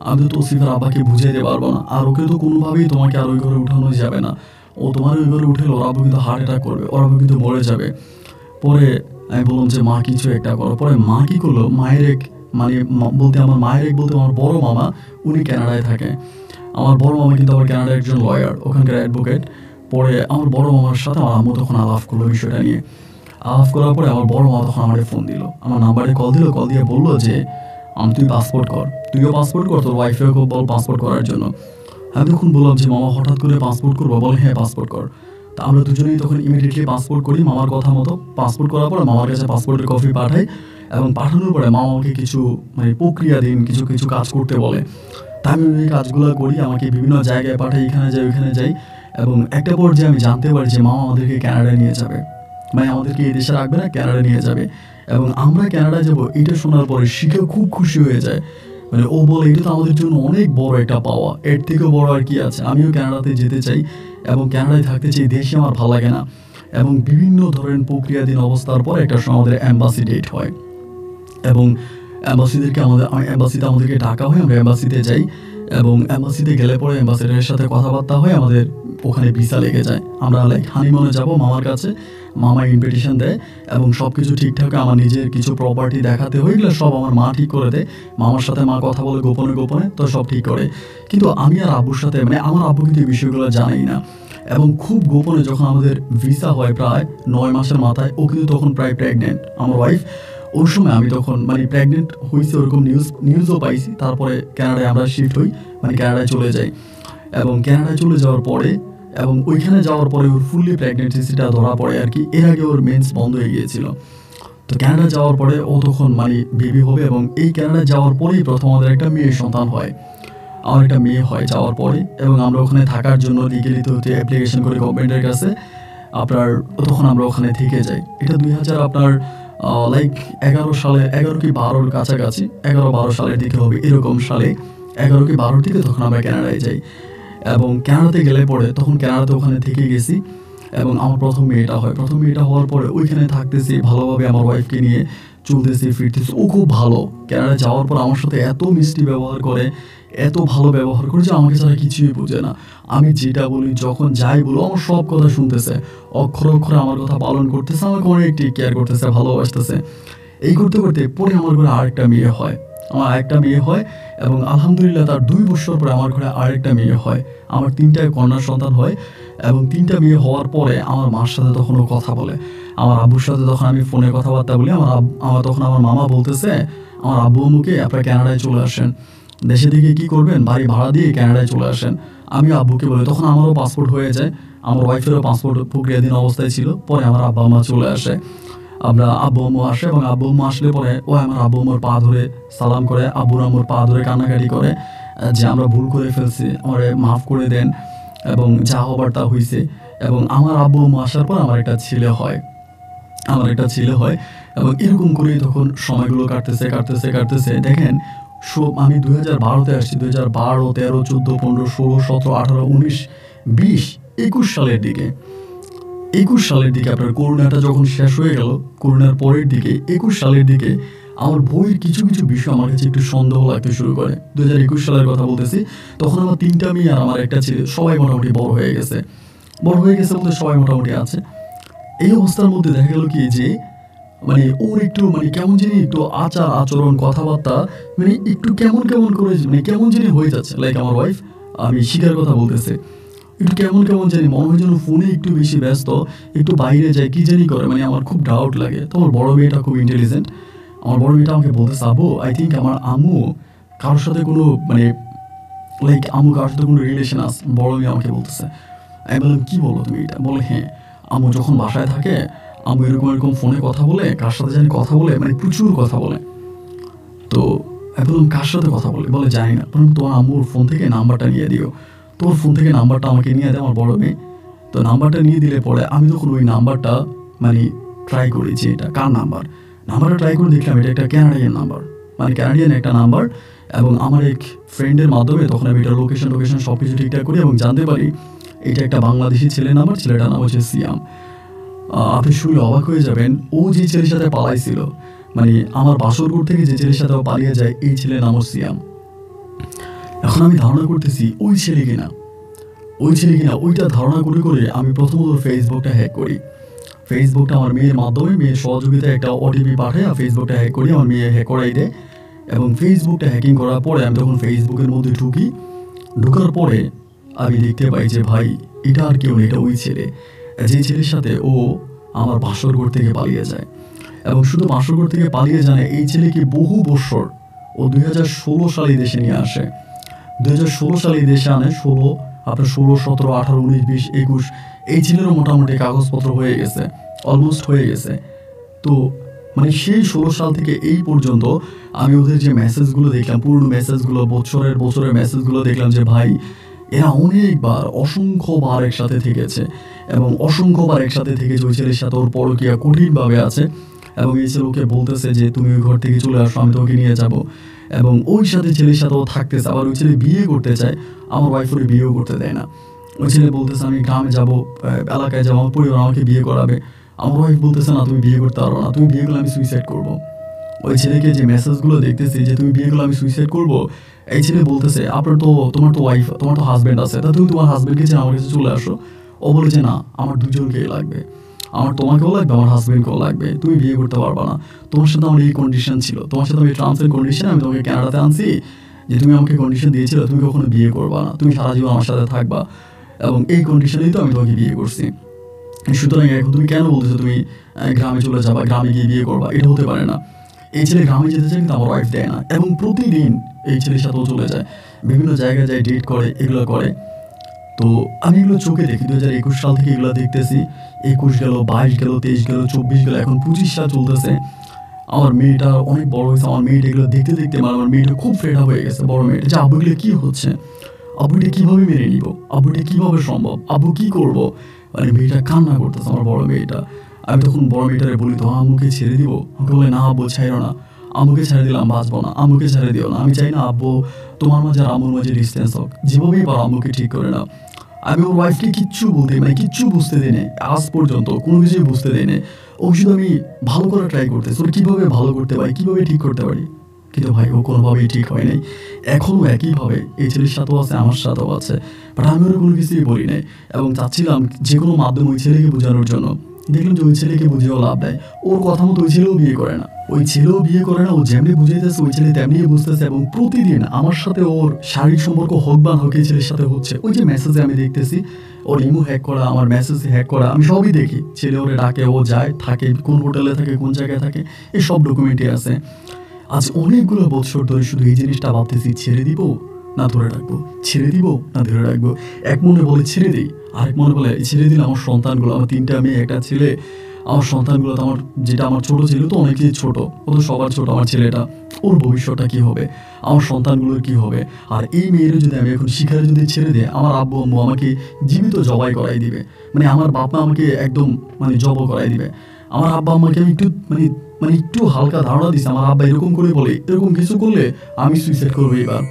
আমি তো তৌসিফের আব্বাকে বুঝাইতে পারবো না, আর ওকে তো কোনোভাবেই তোমাকে আর ওই ঘরে উঠানো যাবে না, ও তোমার ওই ঘরে উঠে ওর আব্বু কিন্তু হার্ট অ্যাটাক করবে, ওর আব্বু কিন্তু মরে যাবে। পরে আমি বললাম যে মা কিছু একটা করো। পরে মা কি করলো, আমার মায়ের এক বলতে আমার বড় মামা, উনি কানাডায় থাকে। আমার বড় মামা কিন্তু আবার কানাডার একজন লয়ার, ওখানকার অ্যাডভোকেট। পরে আমার বড় মামার সাথে আমার আম্মু তখন আলাপ করলো বিষয়টা নিয়ে। আলাপ করার পরে আমার বড় মামা তখন আমাকে ফোন দিল, আমার নাম্বারে কল দিয়ে বললো যে তুই পাসপোর্ট কর, তুইও পাসপোর্ট কর, তোর ওয়াইফেও বল পাসপোর্ট করার জন্য। আমি তখন বললাম যে মামা হঠাৎ করে পাসপোর্ট করবো? বলে হ্যাঁ পাসপোর্ট কর। তা আমরা দুজনেই তখন ইমিডিয়েটলি পাসপোর্ট করি মামার কথা মতো। পাসপোর্ট করার পরে মামার কাছে পাসপোর্টের কপি পাঠাই, এবং পাঠানোর পরে মামা আমাকে কিছু প্রক্রিয়াধীন কিছু কিছু কাজ করতে বলে। তা আমি ওই কাজগুলো করি, আমাকে বিভিন্ন জায়গায় পাঠাই, এখানে যাই ওইখানে যাই। এবং একটা পর্যায়ে আমি জানতে পারি যে মামা আমাদেরকে কানাডায় নিয়ে যাবে, আমাদেরকে এই দেশে রাখবে না, কানাডা নিয়ে যাবে। এবং আমরা কানাডা যাবো এটা শোনার পরে শিখে খুব খুশি হয়ে যায়। ও বলে এটা তো আমাদের জন্য অনেক বড় একটা পাওয়া, এর থেকেও বড় আর কি আছে। আমিও কানাডাতে যেতে চাই এবং কানাডায় থাকতে চাই, দেশে আমার ভালো লাগে না। এবং বিভিন্ন ধরনের প্রক্রিয়াধীন অবস্থার পর একটা সময় আমাদের অ্যাম্বাসি ডেট হয়, এবং অ্যাম্বাসিতে আমাদেরকে ডাকা হয়, আমরা অ্যাম্বাসিতে যাই। এবং অ্যাম্বাসিতে গেলে পরে অ্যাম্বাসিডারের সাথে কথাবার্তা হয়, আমাদের ওখানে ভিসা লেগে যায়। আমরা হানিমুনে যাব মামার কাছে, মামা ইনভিটেশন দেয় এবং সব কিছু ঠিকঠাক। আমার নিজের কিছু প্রপার্টি দেখাতে হয়, এগুলো সব আমার মা ঠিক করে দেয়। মামার সাথে মা কথা বলে গোপনে গোপনে, তো সব ঠিক করে। কিন্তু আমি আর আব্বুর সাথে আমার আব্বু কিন্তু এই বিষয়গুলো জানেই না। এবং খুব গোপনে যখন আমাদের ভিসা হয় প্রায় 9 মাসের মাথায়, ও কিন্তু তখন প্রায় প্রেগনেন্ট, আমার ওয়াইফ। ওই সময় আমি তখন প্রেগনেন্ট হয়েছে ওরকম নিউজও পাইছি। তারপরে কানাডায় আমরা শিফট হই, কানাডায় চলে যাই। এবং কানাডায় চলে যাওয়ার পরে এবং ওইখানে যাওয়ার পরে ওর ফুললি প্রেগনেন্সিটা ধরা পড়ে আর কি। এর আগে ওর মেন্স বন্ধ হয়ে গিয়েছিল। তো কানাডা যাওয়ার পরে ও তখন বেবি হবে, এবং এই কানাডা যাওয়ার পরেই প্রথম আমাদের একটা মেয়ে সন্তান হয়। আমার একটা মেয়ে হয় যাওয়ার পরে, এবং আমরা ওখানে থাকার জন্য লিগেলি তো অ্যাপ্লিকেশন করি গভর্নমেন্টের কাছে। তখন আমরা ওখানে থেকে যাই। এটা 2011 সালে, 11 কি 12 কাছাকাছি, 11-12 সালের দিকে হবে এরকম সালে, 11 কি 12 দিকে তখন আমরা কানাডায় যাই। এবং কানাডাতে গেলে পরে তখন কানাডাতে ওখানে থেকে গেছি, এবং আমার প্রথম মেয়েটা হয়। প্রথম মেয়েটা হওয়ার পরে ওইখানে থাকতেছি ভালোভাবে, আমার ওয়াইফকে নিয়ে চলতেছি ফিরতেছি। ও খুব ভালো। কানাডায় যাওয়ার পর আমার সাথে এত মিষ্টি ব্যবহার করে, এত ভালো ব্যবহার করে যে আমাকে ছাড়া কিছুই বোঝে না। আমি যেটা বলি, যখন যাই বলো, আমার সব কথা শুনতেছে, অক্ষরে অক্ষরে আমার কথা পালন করতেছে, আমাকে অনেক টেক কেয়ার করতেছে, ভালোবাসতেছে। এই করতে করতে পরে আমার ঘরে আরেকটা মেয়ে হয়। এবং আলহামদুলিল্লাহ তার 2 বছর পরে আমার ঘরে আরেকটা মেয়ে হয়। আমার 3টা কন্যা সন্তান হয়। এবং 3টা মেয়ে হওয়ার পরে আমার মার সাথে তখন ও কথা বলে, আমার আব্বুর সাথে তখন আমি ফোনে কথাবার্তা বলি। তখন আমার মামা বলতেছে, আমার আব্বু আম্মুকে আপনারা কানাডায় চলে আসেন, দেশে থেকে কি করবেন, বাড়ি ভাড়া দিয়ে কানাডায় চলে আসেন। আমি আব্বুকে বলি, তখন আমারও পাসপোর্ট হয়ে যায়, আমার ওয়াইফেরও পাসপোর্ট প্রক্রিয়াধীন অবস্থায় ছিল। পরে আমার আব্বা আম্মা চলে আসে, আমরা আব্বু আম্মু আসে, এবং আব্বু আম্মু আসলে পরে ও আমার আব্বু আম্মুর পা ধরে সালাম করে, আব্বুর আম্মুর পা ধরে কান্নাকাটি করে যে আমরা ভুল করে ফেলছি, আমারে মাফ করে দেন, এবং যা হবার তা হয়েছে। এবং আমার আব্বু আম্মু আসার পর আমার একটা ছেলে হয়। এবং এরকম করেই তখন সময়গুলো কাটতেছে। দেখেন, আমি 2012-তে আসছি, 2012, 13, 14, 15, 16, 17, 18, 19, 20, 21 সালের দিকে। 21 সালের দিকে আপনার করোনাটা যখন শেষ হয়ে গেল, করোনার পরের দিকে 21 সালের দিকে আমার বইয়ের কিছু কিছু বিষয় আমার কাছে একটু সন্দেহ লাগতে শুরু করে। 2021 সালের কথা বলতেছি। তখন আমার 3টা মেয়ে আর আমার একটা ছেলে, সবাই মোটামুটি বড় হয়ে গেছে বলতে সবাই মোটামুটি আছে। এই অবস্থার মধ্যে দেখা গেল কি যে ওর একটু কেমন জানি একটু আচরণ কথাবার্তা একটু কেমন করে কেমন জানি হয়ে যাচ্ছে। আমার ওয়াইফ, আমি শিখার কথা বলতেছে, একটু কেমন জানি মনে হয় যেন ফোনে একটু বেশি ব্যস্ত, একটু বাইরে যায়, কি জানি করে। আমার খুব ডাউট লাগে। তো আমার বড় মেয়েটা খুব ইন্টেলিজেন্ট। আমার বড় মেয়েটা আমাকে বলতেছে, আব্বু আই থিঙ্ক আমার আম্মু কারোর সাথে কোনো রিলেশন আছে। বড় মেয়ে আমাকে বলতেছে। আমি বললাম, কি বলো তুমি এটা? বলে, হ্যাঁ, আম্মু যখন বাসায় থাকে, আম্মু এরকম ফোনে কথা বলে, কার সাথে জানি কথা বলে, প্রচুর কথা বলে। তো আমি বললাম, কার সাথে কথা বলে? বলে, জানি না। তোমার আম্মুর ফোন থেকে নাম্বারটা নিয়ে দিও। তোর ফোন থেকে নাম্বারটা আমাকে নিয়ে দেয় আমার বড় মেয়ে। তো নাম্বারটা নিয়ে দিলে পরে আমি তখন ওই নাম্বারটা ট্রাই করি যে এটা কার নাম্বারটা ট্রাই করে দেখলাম এটা একটা ক্যানাডিয়ান নাম্বার, ক্যানাডিয়ান একটা নাম্বার। এবং আমার এক ফ্রেন্ডের মাধ্যমে তখন আমি এটা লোকেশন সব কিছু ঠিকঠাক করি এবং জানতে পারি এটা একটা বাংলাদেশি ছেলের নাম্বার। ছেলেটার নাম হচ্ছে সিয়াম। আপনি শুনলে অবাক হয়ে যাবেন, ও যে ছেলের সাথে পালাইছিল, আমার বাসরঘর থেকে যে ছেলের সাথে পালিয়ে যায়, এই ছেলের নাম সিয়াম। এখন আমি ধারণা করতেছি ওই ছেলে কিনা। ওইটা ধারণা করে আমি প্রথমত ফেসবুকটা হ্যাক করি। ফেসবুকটা আমার মেয়ের মাধ্যমে, মেয়ের সহযোগিতায় একটা ওটিপি পাঠায় ফেসবুকটা হ্যাক করি। আমার মেয়ে হ্যাক করাই দেয়। এবং ফেসবুকটা হ্যাকিং করার পরে আমি তখন ফেসবুকের মধ্যে ঢুকার পরে আমি দেখতে পাই যে ভাই, এটা আর কেউ নেই, এটা ওই ছেলে, যে ছেলের সাথে ও আমার বাসরঘর থেকে পালিয়ে যায়। এবং শুধু বাসরঘর থেকে পালিয়ে যায়, এই ছেলেকে বহু বছর ও 2016 সালে দেশে নিয়ে আসে। 2016 সালে দেশে আনে। 16, 17, 18, 19, 20, 21 এই ছেলেরও মোটামুটি কাগজপত্র হয়ে গেছে, অলমোস্ট হয়ে গেছে। তো মানে সেই 16 সাল থেকে এই পর্যন্ত আমি ওদের যে মেসেজগুলো দেখলাম, পুরনো মেসেজগুলো, বছরের মেসেজগুলো দেখলাম যে ভাই এরা অনেকবার অসংখ্যবার একসাথে থেকেছে এবং অসংখ্যবার একসাথে থেকেছে। ওই ছেলের সাথে ওর পরকীয়া কঠিনভাবে আছে এবং এই ছেলে ওকে বলতেছে যে তুমি ওই ঘর থেকে চলে আসো, আমি তোকে নিয়ে যাব। এবং ওই ছেলের সাথেও থাকতেছে। আবার ওই ছেলে বিয়ে করতে চায়, আমার ওয়াইফ ওরে বিয়েও করতে দেয় না। ওই ছেলে বলতেছে আমি গ্রামে যাব, এলাকায় যাবো, আমার পরিবার আমাকে বিয়ে করাবে। আমার ওয়াইফ বলতেছে না তুমি বিয়ে করতে পারো না, তুমি বিয়ে করলে আমি সুইসাইড করবো। ওই ছেলেকে যে মেসেজগুলো দেখতেছি যে তুমি বিয়ে করলে আমি সুইসাইড করবো, এই ছেলে বলতেছে তোমার তো ওয়াইফ, তোমার তো হাজব্যান্ড আছে, তা তুমি তোমার হাজব্যান্ডকে চেয়ে আমার কাছে চলে আসো। ও বলে যে না, আমার দুজনকেই লাগবে, আমার তোমাকেও লাগবে, আমার হাজব্যান্ডকেও লাগবে, তুমি বিয়ে করতে পারবা না। তোমার সাথে আমার এই কন্ডিশন ছিল, তোমার সাথে আমি টার্মস এন্ড কন্ডিশন, আমি তোমাকে কানাডাতে আনছি যে তুমি আমাকে কন্ডিশন দিয়েছিলে তুমি কখনো বিয়ে করবা না, তুমি সারা জীবন আমার সাথে থাকবা, এবং এই কন্ডিশনেই তো আমি তোমাকে বিয়ে করছি। সুতরাং এখন তুমি কেন বলতেছো তুমি গ্রামে চলে যাবা, গ্রামে গিয়ে বিয়ে করবা? এটা হতে পারে না। এই ছেলে গ্রামে যেতে চায় কিন্তু আমার ওয়াইফ দেয় না, এবং প্রতিদিন এই ছেলের সাথেও চলে যায়, বিভিন্ন জায়গায় যায়, ডেট করে, এগুলো করে। তো আমি এগুলো চোখে দেখি, 2021 সাল থেকে এগুলো দেখতেছি। 21 গেল, 22 গেল, 23 গেল, 24 গেল, এখন 25 সাল চলতেছে। আমার মেয়েটা অনেক বড় হয়েছে, আমার মেয়েটা এগুলো দেখতে দেখতে আমার মেয়েটা খুব ফেড আপ হয়ে গেছে, বড় মেয়েটা, যে আব্বু এগুলো কী হচ্ছে, আব্বু এটা কীভাবে মেনে নিব, আব্বু এটা কীভাবে সম্ভব, আব্বু কী করবো। মানে মেয়েটা কান্না করতেছে, আমার বড় মেয়েটা। আমি তখন বড় মেয়েটারে বলি তো আম্মুকে ছেড়ে দিব, আমাকে বলে না আব্বু ছাইরো না, আম্মুকে ছেড়ে দিলাম বাঁচবো না, আম্মুকে ছেড়ে দিও না, আমি চাই না আব্বু তোমার মাঝে আর আম্মুর মাঝে ডিস্টেন্স হোক, যেভাবেই পারো আম্মুকে ঠিক করে নাও। আমি ওর ওয়াইফকে কিচ্ছু বুঝতে দিই না, আজ পর্যন্ত কোনো কিছুই বুঝতে দিই না। ও শুধু আমি ভালো করে ট্রাই করতেছি, ওর কীভাবে ভালো করতে পারি, কীভাবে ঠিক করতে পারি, কিন্তু ভাই ও কোনোভাবেই ঠিক হয় নাই। এখনও একইভাবে এই ছেলের সাথেও আছে, আমার সাথেও আছে, বাট আমি ওর কোনো কিছুই বলি নাই, এবং চাচ্ছিলাম যে কোনো মাধ্যমে ওই ছেলেকে বোঝানোর জন্য। দেখলাম যে ওই ছেলেকে বুঝিয়েও লাভ নেয়, ওর কথা মতো ওই ছেলেও বিয়ে করে না, ও যেমনি বুঝাইতেছে ওই ছেলে তেমনি বুঝতেছে, এবং প্রতিদিন আমার সাথে ওর শারীরিক সম্পর্ক হোক বা হোক এই ছেলের সাথে হচ্ছে। ওই যে মেসেজে আমি দেখতেছি ওর ইমো হ্যাক করা, আমার মেসেজ হ্যাক করা, আমি সবই দেখি। ছেলে ওরে ডাকে, ও যায়, থাকে, কোন হোটেলে থাকে, কোন জায়গায় থাকে, এই সব ডকুমেন্টই আছে। আজ অনেকগুলো বছর ধরে শুধু এই জিনিসটা ভাবতেছি, ছেড়ে দিব না ধরে রাখবো, ছেড়ে দিব না ধরে রাখবো। এক মনে বলে ছেড়ে দিই, আরেক মনে বলে ছেড়ে দিলে আমার সন্তানগুলো, আমার 3টা মেয়ে 1টা ছেলে, আমার সন্তানগুলো তো আমার ছোটো ছিল তো অনেকেই ছোট, ও তো সবার ছোট, আমার ছেলেটা, ওর ভবিষ্যৎটা কী হবে, আমার সন্তানগুলোর কী হবে। আর এই মেয়েরা যদি আমি এখন শিকারে যদি ছেড়ে দিই, আমার আব্বু আম্মু আমাকে জীবিত জবাই করাই দিবে, মানে আমার বাপ মা আমাকে একদম মানে জব করাই দিবে। আমার আব্বা আমাকে আমি একটু হালকা ধারণা দিচ্ছে, আমার আব্বা এরকম করে বলে, এরকম কিছু করলে আমি সুইসাইড করবো এবার।